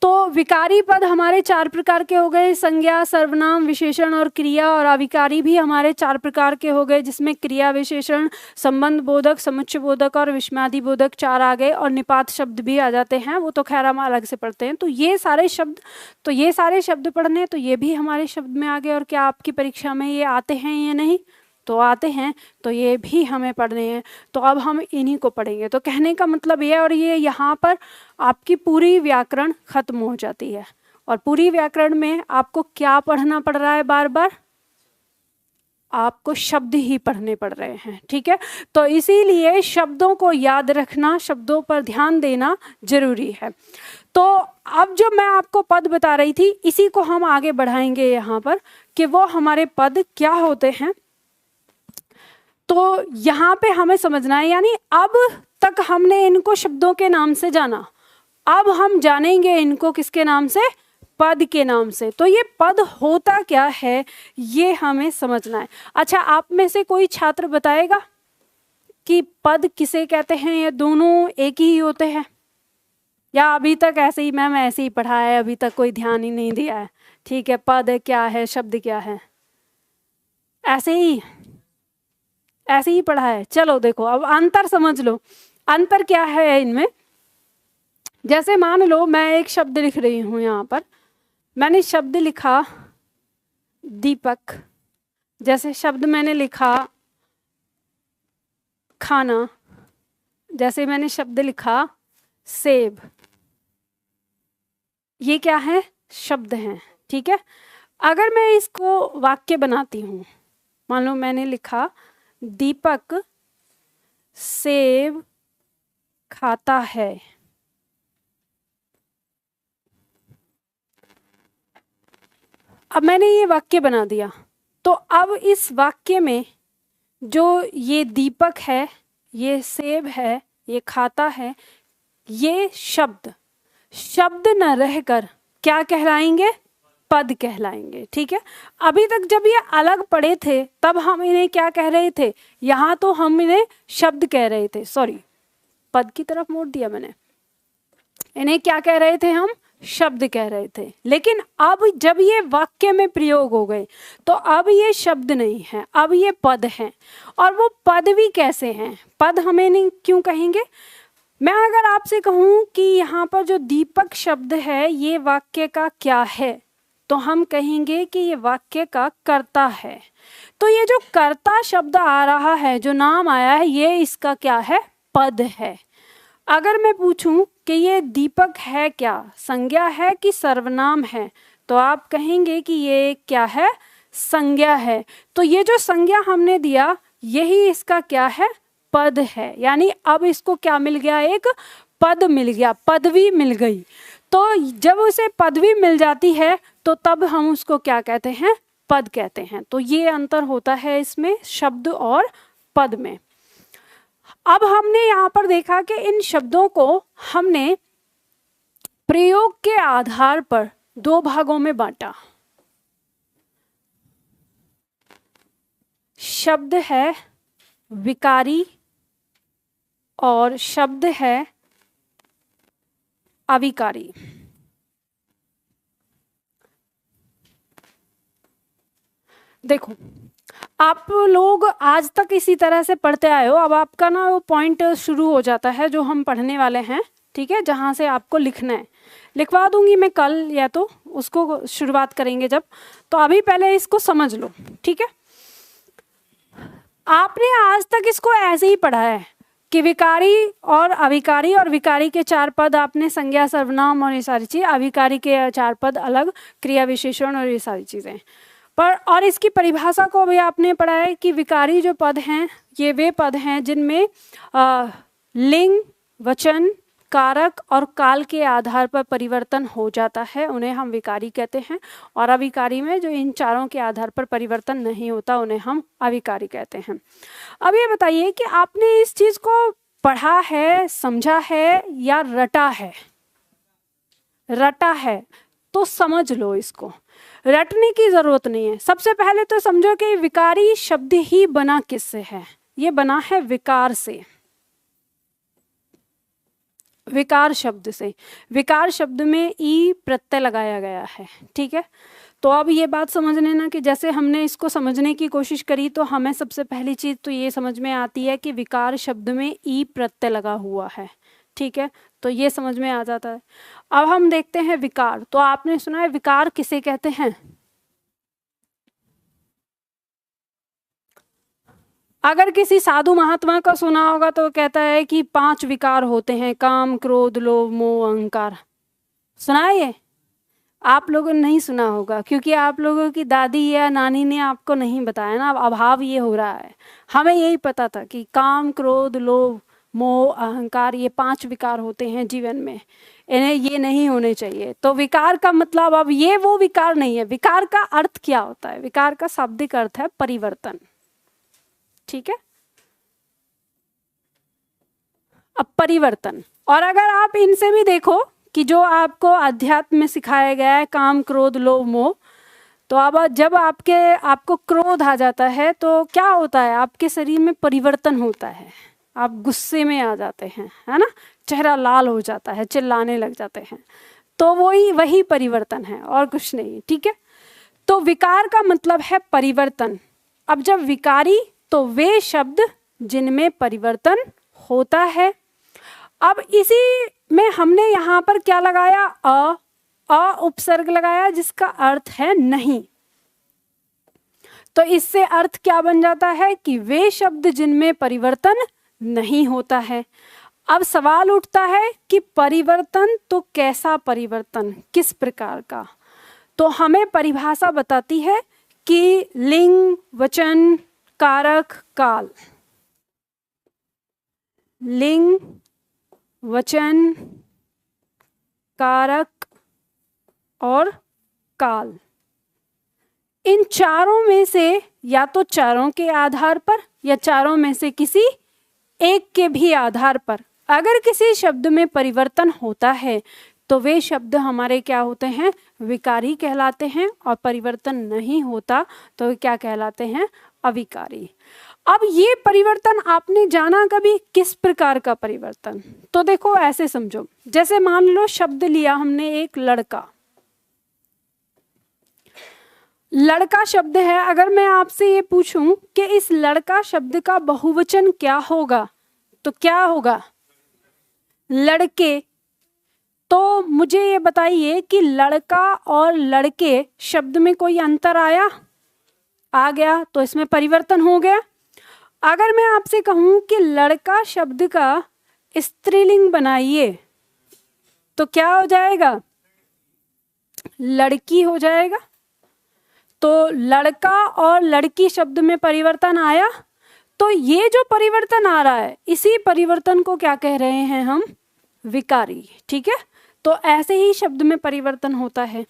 तो विकारी पद हमारे 4 प्रकार के हो गए, संज्ञा, सर्वनाम, विशेषण और क्रिया। और अविकारी भी हमारे 4 प्रकार के हो गए, जिसमें क्रिया विशेषण, संबंध बोधक, समुच्चय बोधक और विस्मयादि बोधक 4 आ गए, और निपात शब्द भी आ जाते हैं, वो तो खैर हम अलग से पढ़ते हैं। तो ये सारे शब्द पढ़ने, तो ये भी हमारे शब्द में आ गए। और क्या आपकी परीक्षा में ये आते हैं या नहीं? तो आते हैं, तो ये भी हमें पढ़ने हैं। तो अब हम इन्हीं को पढ़ेंगे। तो कहने का मतलब ये, और ये यहाँ पर आपकी पूरी व्याकरण खत्म हो जाती है। और पूरी व्याकरण में आपको क्या पढ़ना पड़ रहा है? बार बार आपको शब्द ही पढ़ने पड़ रहे हैं। ठीक है, तो इसीलिए शब्दों को याद रखना, शब्दों पर ध्यान देना जरूरी है। तो अब जो मैं आपको पद बता रही थी, इसी को हम आगे बढ़ाएंगे यहाँ पर, कि वो हमारे पद क्या होते हैं। तो यहाँ पे हमें समझना है, यानी अब तक हमने इनको शब्दों के नाम से जाना, अब हम जानेंगे इनको किसके नाम से? पद के नाम से। तो ये पद होता क्या है, ये हमें समझना है। अच्छा, आप में से कोई छात्र बताएगा कि पद किसे कहते हैं? ये दोनों एक ही होते हैं, या अभी तक ऐसे ही मैम ऐसे ही पढ़ा है, अभी तक कोई ध्यान ही नहीं दिया है? ठीक है, पद क्या है, शब्द क्या है, ऐसे ही पढ़ा है। चलो देखो, अब अंतर समझ लो। अंतर क्या है इनमें? जैसे मान लो मैं एक शब्द लिख रही हूं, यहाँ पर मैंने शब्द लिखा दीपक, जैसे शब्द मैंने लिखा खाना, जैसे मैंने शब्द लिखा सेब। ये क्या है? शब्द हैं। ठीक है, अगर मैं इसको वाक्य बनाती हूँ, मान लो मैंने लिखा दीपक सेब खाता है। अब मैंने ये वाक्य बना दिया, तो अब इस वाक्य में जो ये दीपक है, ये सेब है, ये खाता है, ये शब्द न रहकर क्या कहलाएंगे? पद कहलाएंगे। ठीक है, अभी तक जब ये अलग पढ़े थे, तब हम इन्हें क्या कह रहे थे? यहाँ तो हम इन्हें शब्द कह रहे थे, सॉरी पद की तरफ मोड़ दिया मैंने। इन्हें क्या कह रहे थे? हम शब्द कह रहे थे। लेकिन अब जब ये वाक्य में प्रयोग हो गए, तो अब ये शब्द नहीं है, अब ये पद हैं। और वो पद भी कैसे हैं? पद हमें नहीं क्यों कहेंगे? मैं अगर आपसे कहूँ कि यहाँ पर जो दीपक शब्द है, ये वाक्य का क्या है, तो हम कहेंगे कि ये वाक्य का कर्ता है। तो ये जो कर्ता शब्द आ रहा है, जो नाम आया है, ये इसका क्या है? पद है। अगर मैं पूछूं कि ये दीपक है क्या, संज्ञा है कि सर्वनाम है, तो आप कहेंगे कि ये क्या है, संज्ञा है। तो ये जो संज्ञा हमने दिया यही इसका क्या है, पद है। यानी अब इसको क्या मिल गया, एक पद मिल गया, पदवी मिल गई। तो जब उसे पदवी मिल जाती है तो तब हम उसको क्या कहते हैं, पद कहते हैं। तो ये अंतर होता है इसमें शब्द और पद में। अब हमने यहाँ पर देखा कि इन शब्दों को हमने प्रयोग के आधार पर दो भागों में बांटा। शब्द है विकारी और शब्द है अविकारी। देखो आप लोग आज तक इसी तरह से पढ़ते आए हो। अब आपका ना वो पॉइंट शुरू हो जाता है जो हम पढ़ने वाले हैं, ठीक है, जहाँ से आपको लिखना है। लिखवा दूंगी मैं कल, या तो उसको शुरुआत करेंगे जब। तो अभी पहले इसको समझ लो, ठीक है। आपने आज तक इसको ऐसे ही पढ़ा है कि विकारी और अविकारी, और विकारी के 4 पद आपने संज्ञा सर्वनाम और ये सारी चीज़, अविकारी के 4 पद अलग क्रिया विशेषण और ये सारी चीज़ें। पर और इसकी परिभाषा को भी आपने पढ़ा है कि विकारी जो पद हैं ये वे पद हैं जिनमें लिंग, वचन, कारक और काल के आधार पर परिवर्तन हो जाता है, उन्हें हम विकारी कहते हैं। और अविकारी में जो इन चारों के आधार पर परिवर्तन नहीं होता उन्हें हम अविकारी कहते हैं। अब ये बताइए कि आपने इस चीज को पढ़ा है, समझा है या रटा है? रटा है तो समझ लो, इसको रटने की जरूरत नहीं है। सबसे पहले तो समझो कि विकारी शब्द ही बना किससे है, ये बना है विकार से, विकार शब्द से। विकार शब्द में ई प्रत्यय लगाया गया है, ठीक है। तो अब ये बात समझ लेना कि जैसे हमने इसको समझने की कोशिश करी तो हमें सबसे पहली चीज तो ये समझ में आती है कि विकार शब्द में ई प्रत्यय लगा हुआ है, ठीक है, तो ये समझ में आ जाता है। अब हम देखते हैं विकार। तो आपने सुना है विकार किसे कहते हैं? अगर किसी साधु महात्मा का सुना होगा तो कहता है कि 5 विकार होते हैं, काम, क्रोध, लोभ, मोह, अहंकार। सुना है ये? आप लोगों ने नहीं सुना होगा क्योंकि आप लोगों की दादी या नानी ने आपको नहीं बताया ना। अब अभाव ये हो रहा है। हमें यही पता था कि काम, क्रोध, लोभ, मोह, अहंकार ये 5 विकार होते हैं जीवन में, इन्हें ये नहीं होने चाहिए। तो विकार का मतलब अब ये वो विकार नहीं है। विकार का अर्थ क्या होता है? विकार का शाब्दिक अर्थ है परिवर्तन, ठीक है। अब परिवर्तन, और अगर आप इनसे भी देखो कि जो आपको अध्यात्म में सिखाया गया है काम, क्रोध, लोभ, मोह, तो अब जब आपको क्रोध आ जाता है तो क्या होता है? आपके शरीर में परिवर्तन होता है, आप गुस्से में आ जाते हैं, है ना, चेहरा लाल हो जाता है, चिल्लाने लग जाते हैं। तो वही परिवर्तन है और कुछ नहीं, ठीक है। तो विकार का मतलब है परिवर्तन। अब जब विकारी तो वे शब्द जिनमें परिवर्तन होता है। अब इसी में हमने यहाँ पर क्या लगाया? अ उपसर्ग लगाया जिसका अर्थ है नहीं। तो इससे अर्थ क्या बन जाता है कि वे शब्द जिनमें परिवर्तन नहीं होता है। अब सवाल उठता है कि परिवर्तन तो कैसा परिवर्तन, किस प्रकार का? तो हमें परिभाषा बताती है कि लिंग, वचन, कारक, काल। लिंग, वचन, कारक और काल, इन चारों में से या तो चारों के आधार पर या चारों में से किसी एक के भी आधार पर अगर किसी शब्द में परिवर्तन होता है तो वे शब्द हमारे क्या होते हैं? विकारी कहलाते हैं। और परिवर्तन नहीं होता तो क्या कहलाते हैं? अविकारी। अब ये परिवर्तन आपने जाना कभी? किस प्रकार का परिवर्तन? तो देखो ऐसे समझो, जैसे मान लो शब्द लिया हमने एक लड़का। लड़का शब्द है, अगर मैं आपसे ये पूछूं कि इस लड़का शब्द का बहुवचन क्या होगा तो क्या होगा? लड़के। तो मुझे ये बताइए कि लड़का और लड़के शब्द में कोई अंतर आया? आ गया, तो इसमें परिवर्तन हो गया। अगर मैं आपसे कहूं कि लड़का शब्द का स्त्रीलिंग बनाइए तो क्या हो जाएगा, लड़की हो जाएगा। तो लड़का और लड़की शब्द में परिवर्तन आया, तो ये जो परिवर्तन आ रहा है इसी परिवर्तन को क्या कह रहे हैं हम, विकारी। ठीक है, तो ऐसे ही शब्द में परिवर्तन होता है।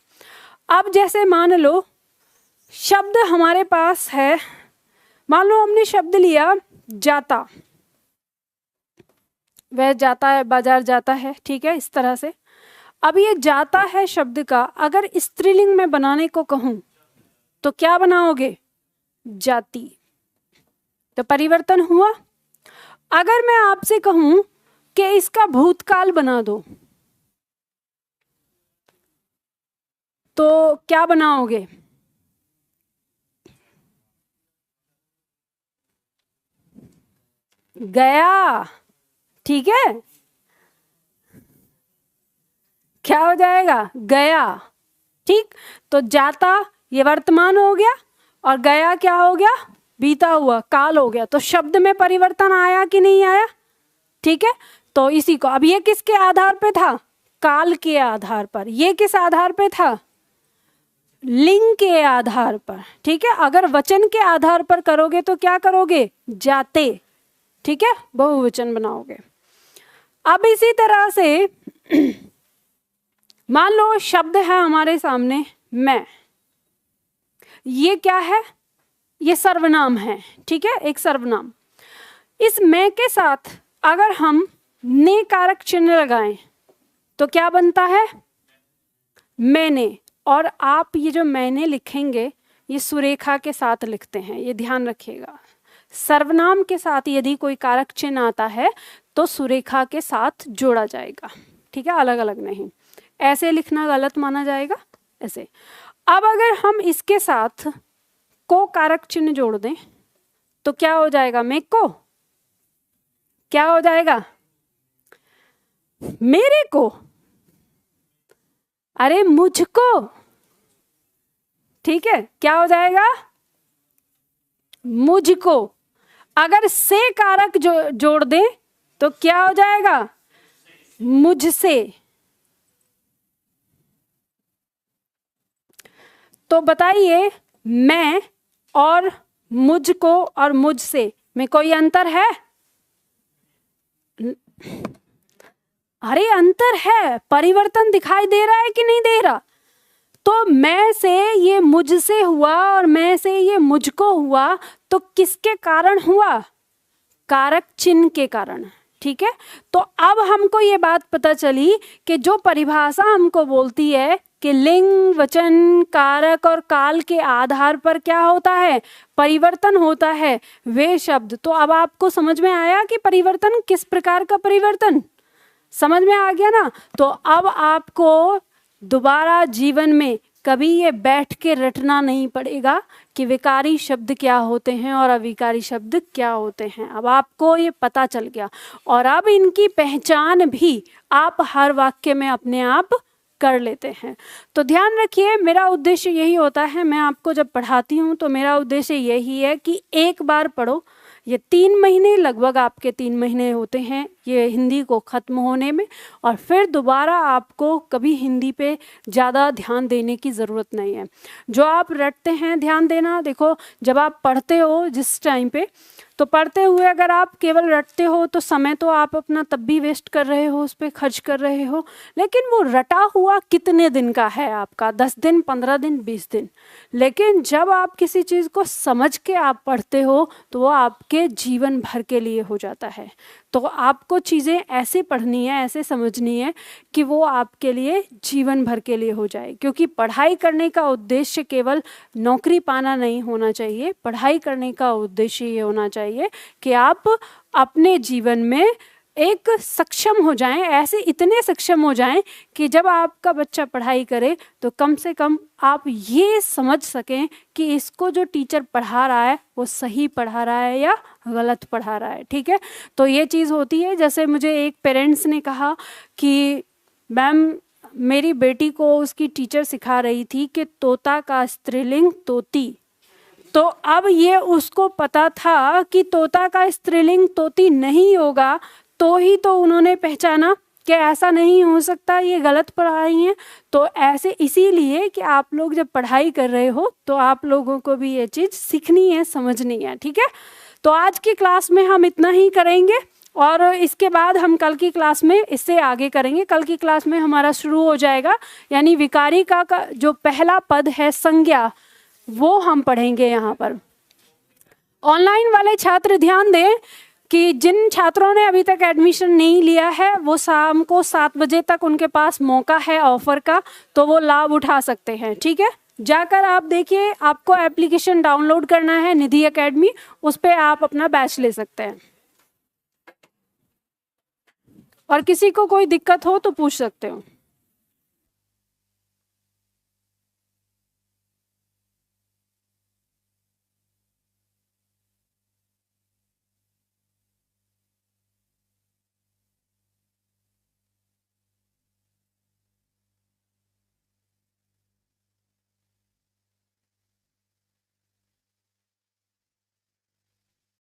अब जैसे मान लो शब्द हमारे पास है, मान लो हमने शब्द लिया जाता, वह जाता है, बाजार जाता है, ठीक है, इस तरह से। अब ये जाता है शब्द का अगर स्त्रीलिंग में बनाने को कहूं तो क्या बनाओगे, जाती। तो परिवर्तन हुआ। अगर मैं आपसे कहूं कि इसका भूतकाल बना दो तो क्या बनाओगे, गया। ठीक है, क्या हो जाएगा, गया। ठीक, तो जाता ये वर्तमान हो गया और गया क्या हो गया, बीता हुआ काल हो गया। तो शब्द में परिवर्तन आया कि नहीं आया। ठीक है, तो इसी को, अब ये किसके आधार पे था, काल के आधार पर। ये किस आधार पे था, लिंग के आधार पर। ठीक है, अगर वचन के आधार पर करोगे तो क्या करोगे, जाते। ठीक है, बहुवचन बनाओगे। अब इसी तरह से मान लो शब्द है हमारे सामने मैं, ये क्या है, ये सर्वनाम है। ठीक है, एक सर्वनाम। इस मैं के साथ अगर हम ने कारक चिन्ह लगाएं तो क्या बनता है, मैंने। और आप ये जो मैंने लिखेंगे ये सुरेखा के साथ लिखते हैं, ये ध्यान रखिएगा। सर्वनाम के साथ यदि कोई कारक चिन्ह आता है तो सुरेखा के साथ जोड़ा जाएगा। ठीक है, अलग अलग नहीं, ऐसे लिखना गलत माना जाएगा, ऐसे। अब अगर हम इसके साथ को कारक चिन्ह जोड़ दें तो क्या हो जाएगा, मेरे को। क्या हो जाएगा, मेरे को, अरे मुझको। ठीक है, क्या हो जाएगा, मुझको। अगर से कारक जोड़ दें तो क्या हो जाएगा, मुझसे। तो बताइए, मैं और मुझको और मुझसे में कोई अंतर है, अरे अंतर है, परिवर्तन दिखाई दे रहा है कि नहीं दे रहा। तो मैं से ये मुझसे हुआ और मैं से ये मुझको हुआ, तो किसके कारण हुआ, कारक चिन्ह के कारण। ठीक है, तो अब हमको ये बात पता चली कि जो परिभाषा हमको बोलती है कि लिंग, वचन, कारक और काल के आधार पर क्या होता है, परिवर्तन होता है, वे शब्द। तो अब आपको समझ में आया कि परिवर्तन किस प्रकार का परिवर्तन, समझ में आ गया ना। तो अब आपको दोबारा जीवन में कभी ये बैठ के रटना नहीं पड़ेगा कि विकारी शब्द क्या होते हैं और अविकारी शब्द क्या होते हैं। अब आपको ये पता चल गया और अब इनकी पहचान भी आप हर वाक्य में अपने आप कर लेते हैं। तो ध्यान रखिए, मेरा उद्देश्य यही होता है, मैं आपको जब पढ़ाती हूँ तो मेरा उद्देश्य यही है कि एक बार पढ़ो, ये 3 महीने लगभग आपके 3 महीने होते हैं ये हिंदी को ख़त्म होने में, और फिर दोबारा आपको कभी हिंदी पे ज़्यादा ध्यान देने की ज़रूरत नहीं है। जो आप रटते हैं ध्यान देना, देखो जब आप पढ़ते हो जिस टाइम पे, तो पढ़ते हुए अगर आप केवल रटते हो तो समय तो आप अपना तब भी वेस्ट कर रहे हो, उस पर खर्च कर रहे हो, लेकिन वो रटा हुआ कितने दिन का है आपका, 10 दिन, 15 दिन, 20 दिन। लेकिन जब आप किसी चीज़ को समझ के आप पढ़ते हो तो वो आपके जीवन भर के लिए हो जाता है। तो आपको चीज़ें ऐसे पढ़नी है, ऐसे समझनी है कि वो आपके लिए जीवन भर के लिए हो जाए। क्योंकि पढ़ाई करने का उद्देश्य केवल नौकरी पाना नहीं होना चाहिए, पढ़ाई करने का उद्देश्य ये होना चाहिए कि आप अपने जीवन में एक सक्षम हो जाएं, ऐसे इतने सक्षम हो जाएं कि जब आपका बच्चा पढ़ाई करे तो कम से कम आप ये समझ सकें कि इसको जो टीचर पढ़ा रहा है वो सही पढ़ा रहा है या गलत पढ़ा रहा है। ठीक है, तो ये चीज़ होती है। जैसे मुझे एक पेरेंट्स ने कहा कि मैम मेरी बेटी को उसकी टीचर सिखा रही थी कि तोता का स्त्रीलिंग तोती, तो अब ये उसको पता था कि तोता का स्त्रीलिंग तोती नहीं होगा, तो ही तो उन्होंने पहचाना कि ऐसा नहीं हो सकता, ये गलत पढ़ाई है। तो ऐसे इसीलिए कि आप लोग जब पढ़ाई कर रहे हो तो आप लोगों को भी ये चीज़ सीखनी है, समझनी है, ठीक है। तो आज की क्लास में हम इतना ही करेंगे और इसके बाद हम कल की क्लास में इससे आगे करेंगे। कल की क्लास में हमारा शुरू हो जाएगा, यानी विकारी का जो पहला पद है संज्ञा, वो हम पढ़ेंगे यहाँ पर। ऑनलाइन वाले छात्र ध्यान दें कि जिन छात्रों ने अभी तक एडमिशन नहीं लिया है वो शाम को 7 बजे तक उनके पास मौका है ऑफर का, तो वो लाभ उठा सकते हैं, ठीक है। जाकर आप देखिए, आपको एप्लीकेशन डाउनलोड करना है निधि एकेडमी, उस पर आप अपना बैच ले सकते हैं और किसी को कोई दिक्कत हो तो पूछ सकते हो।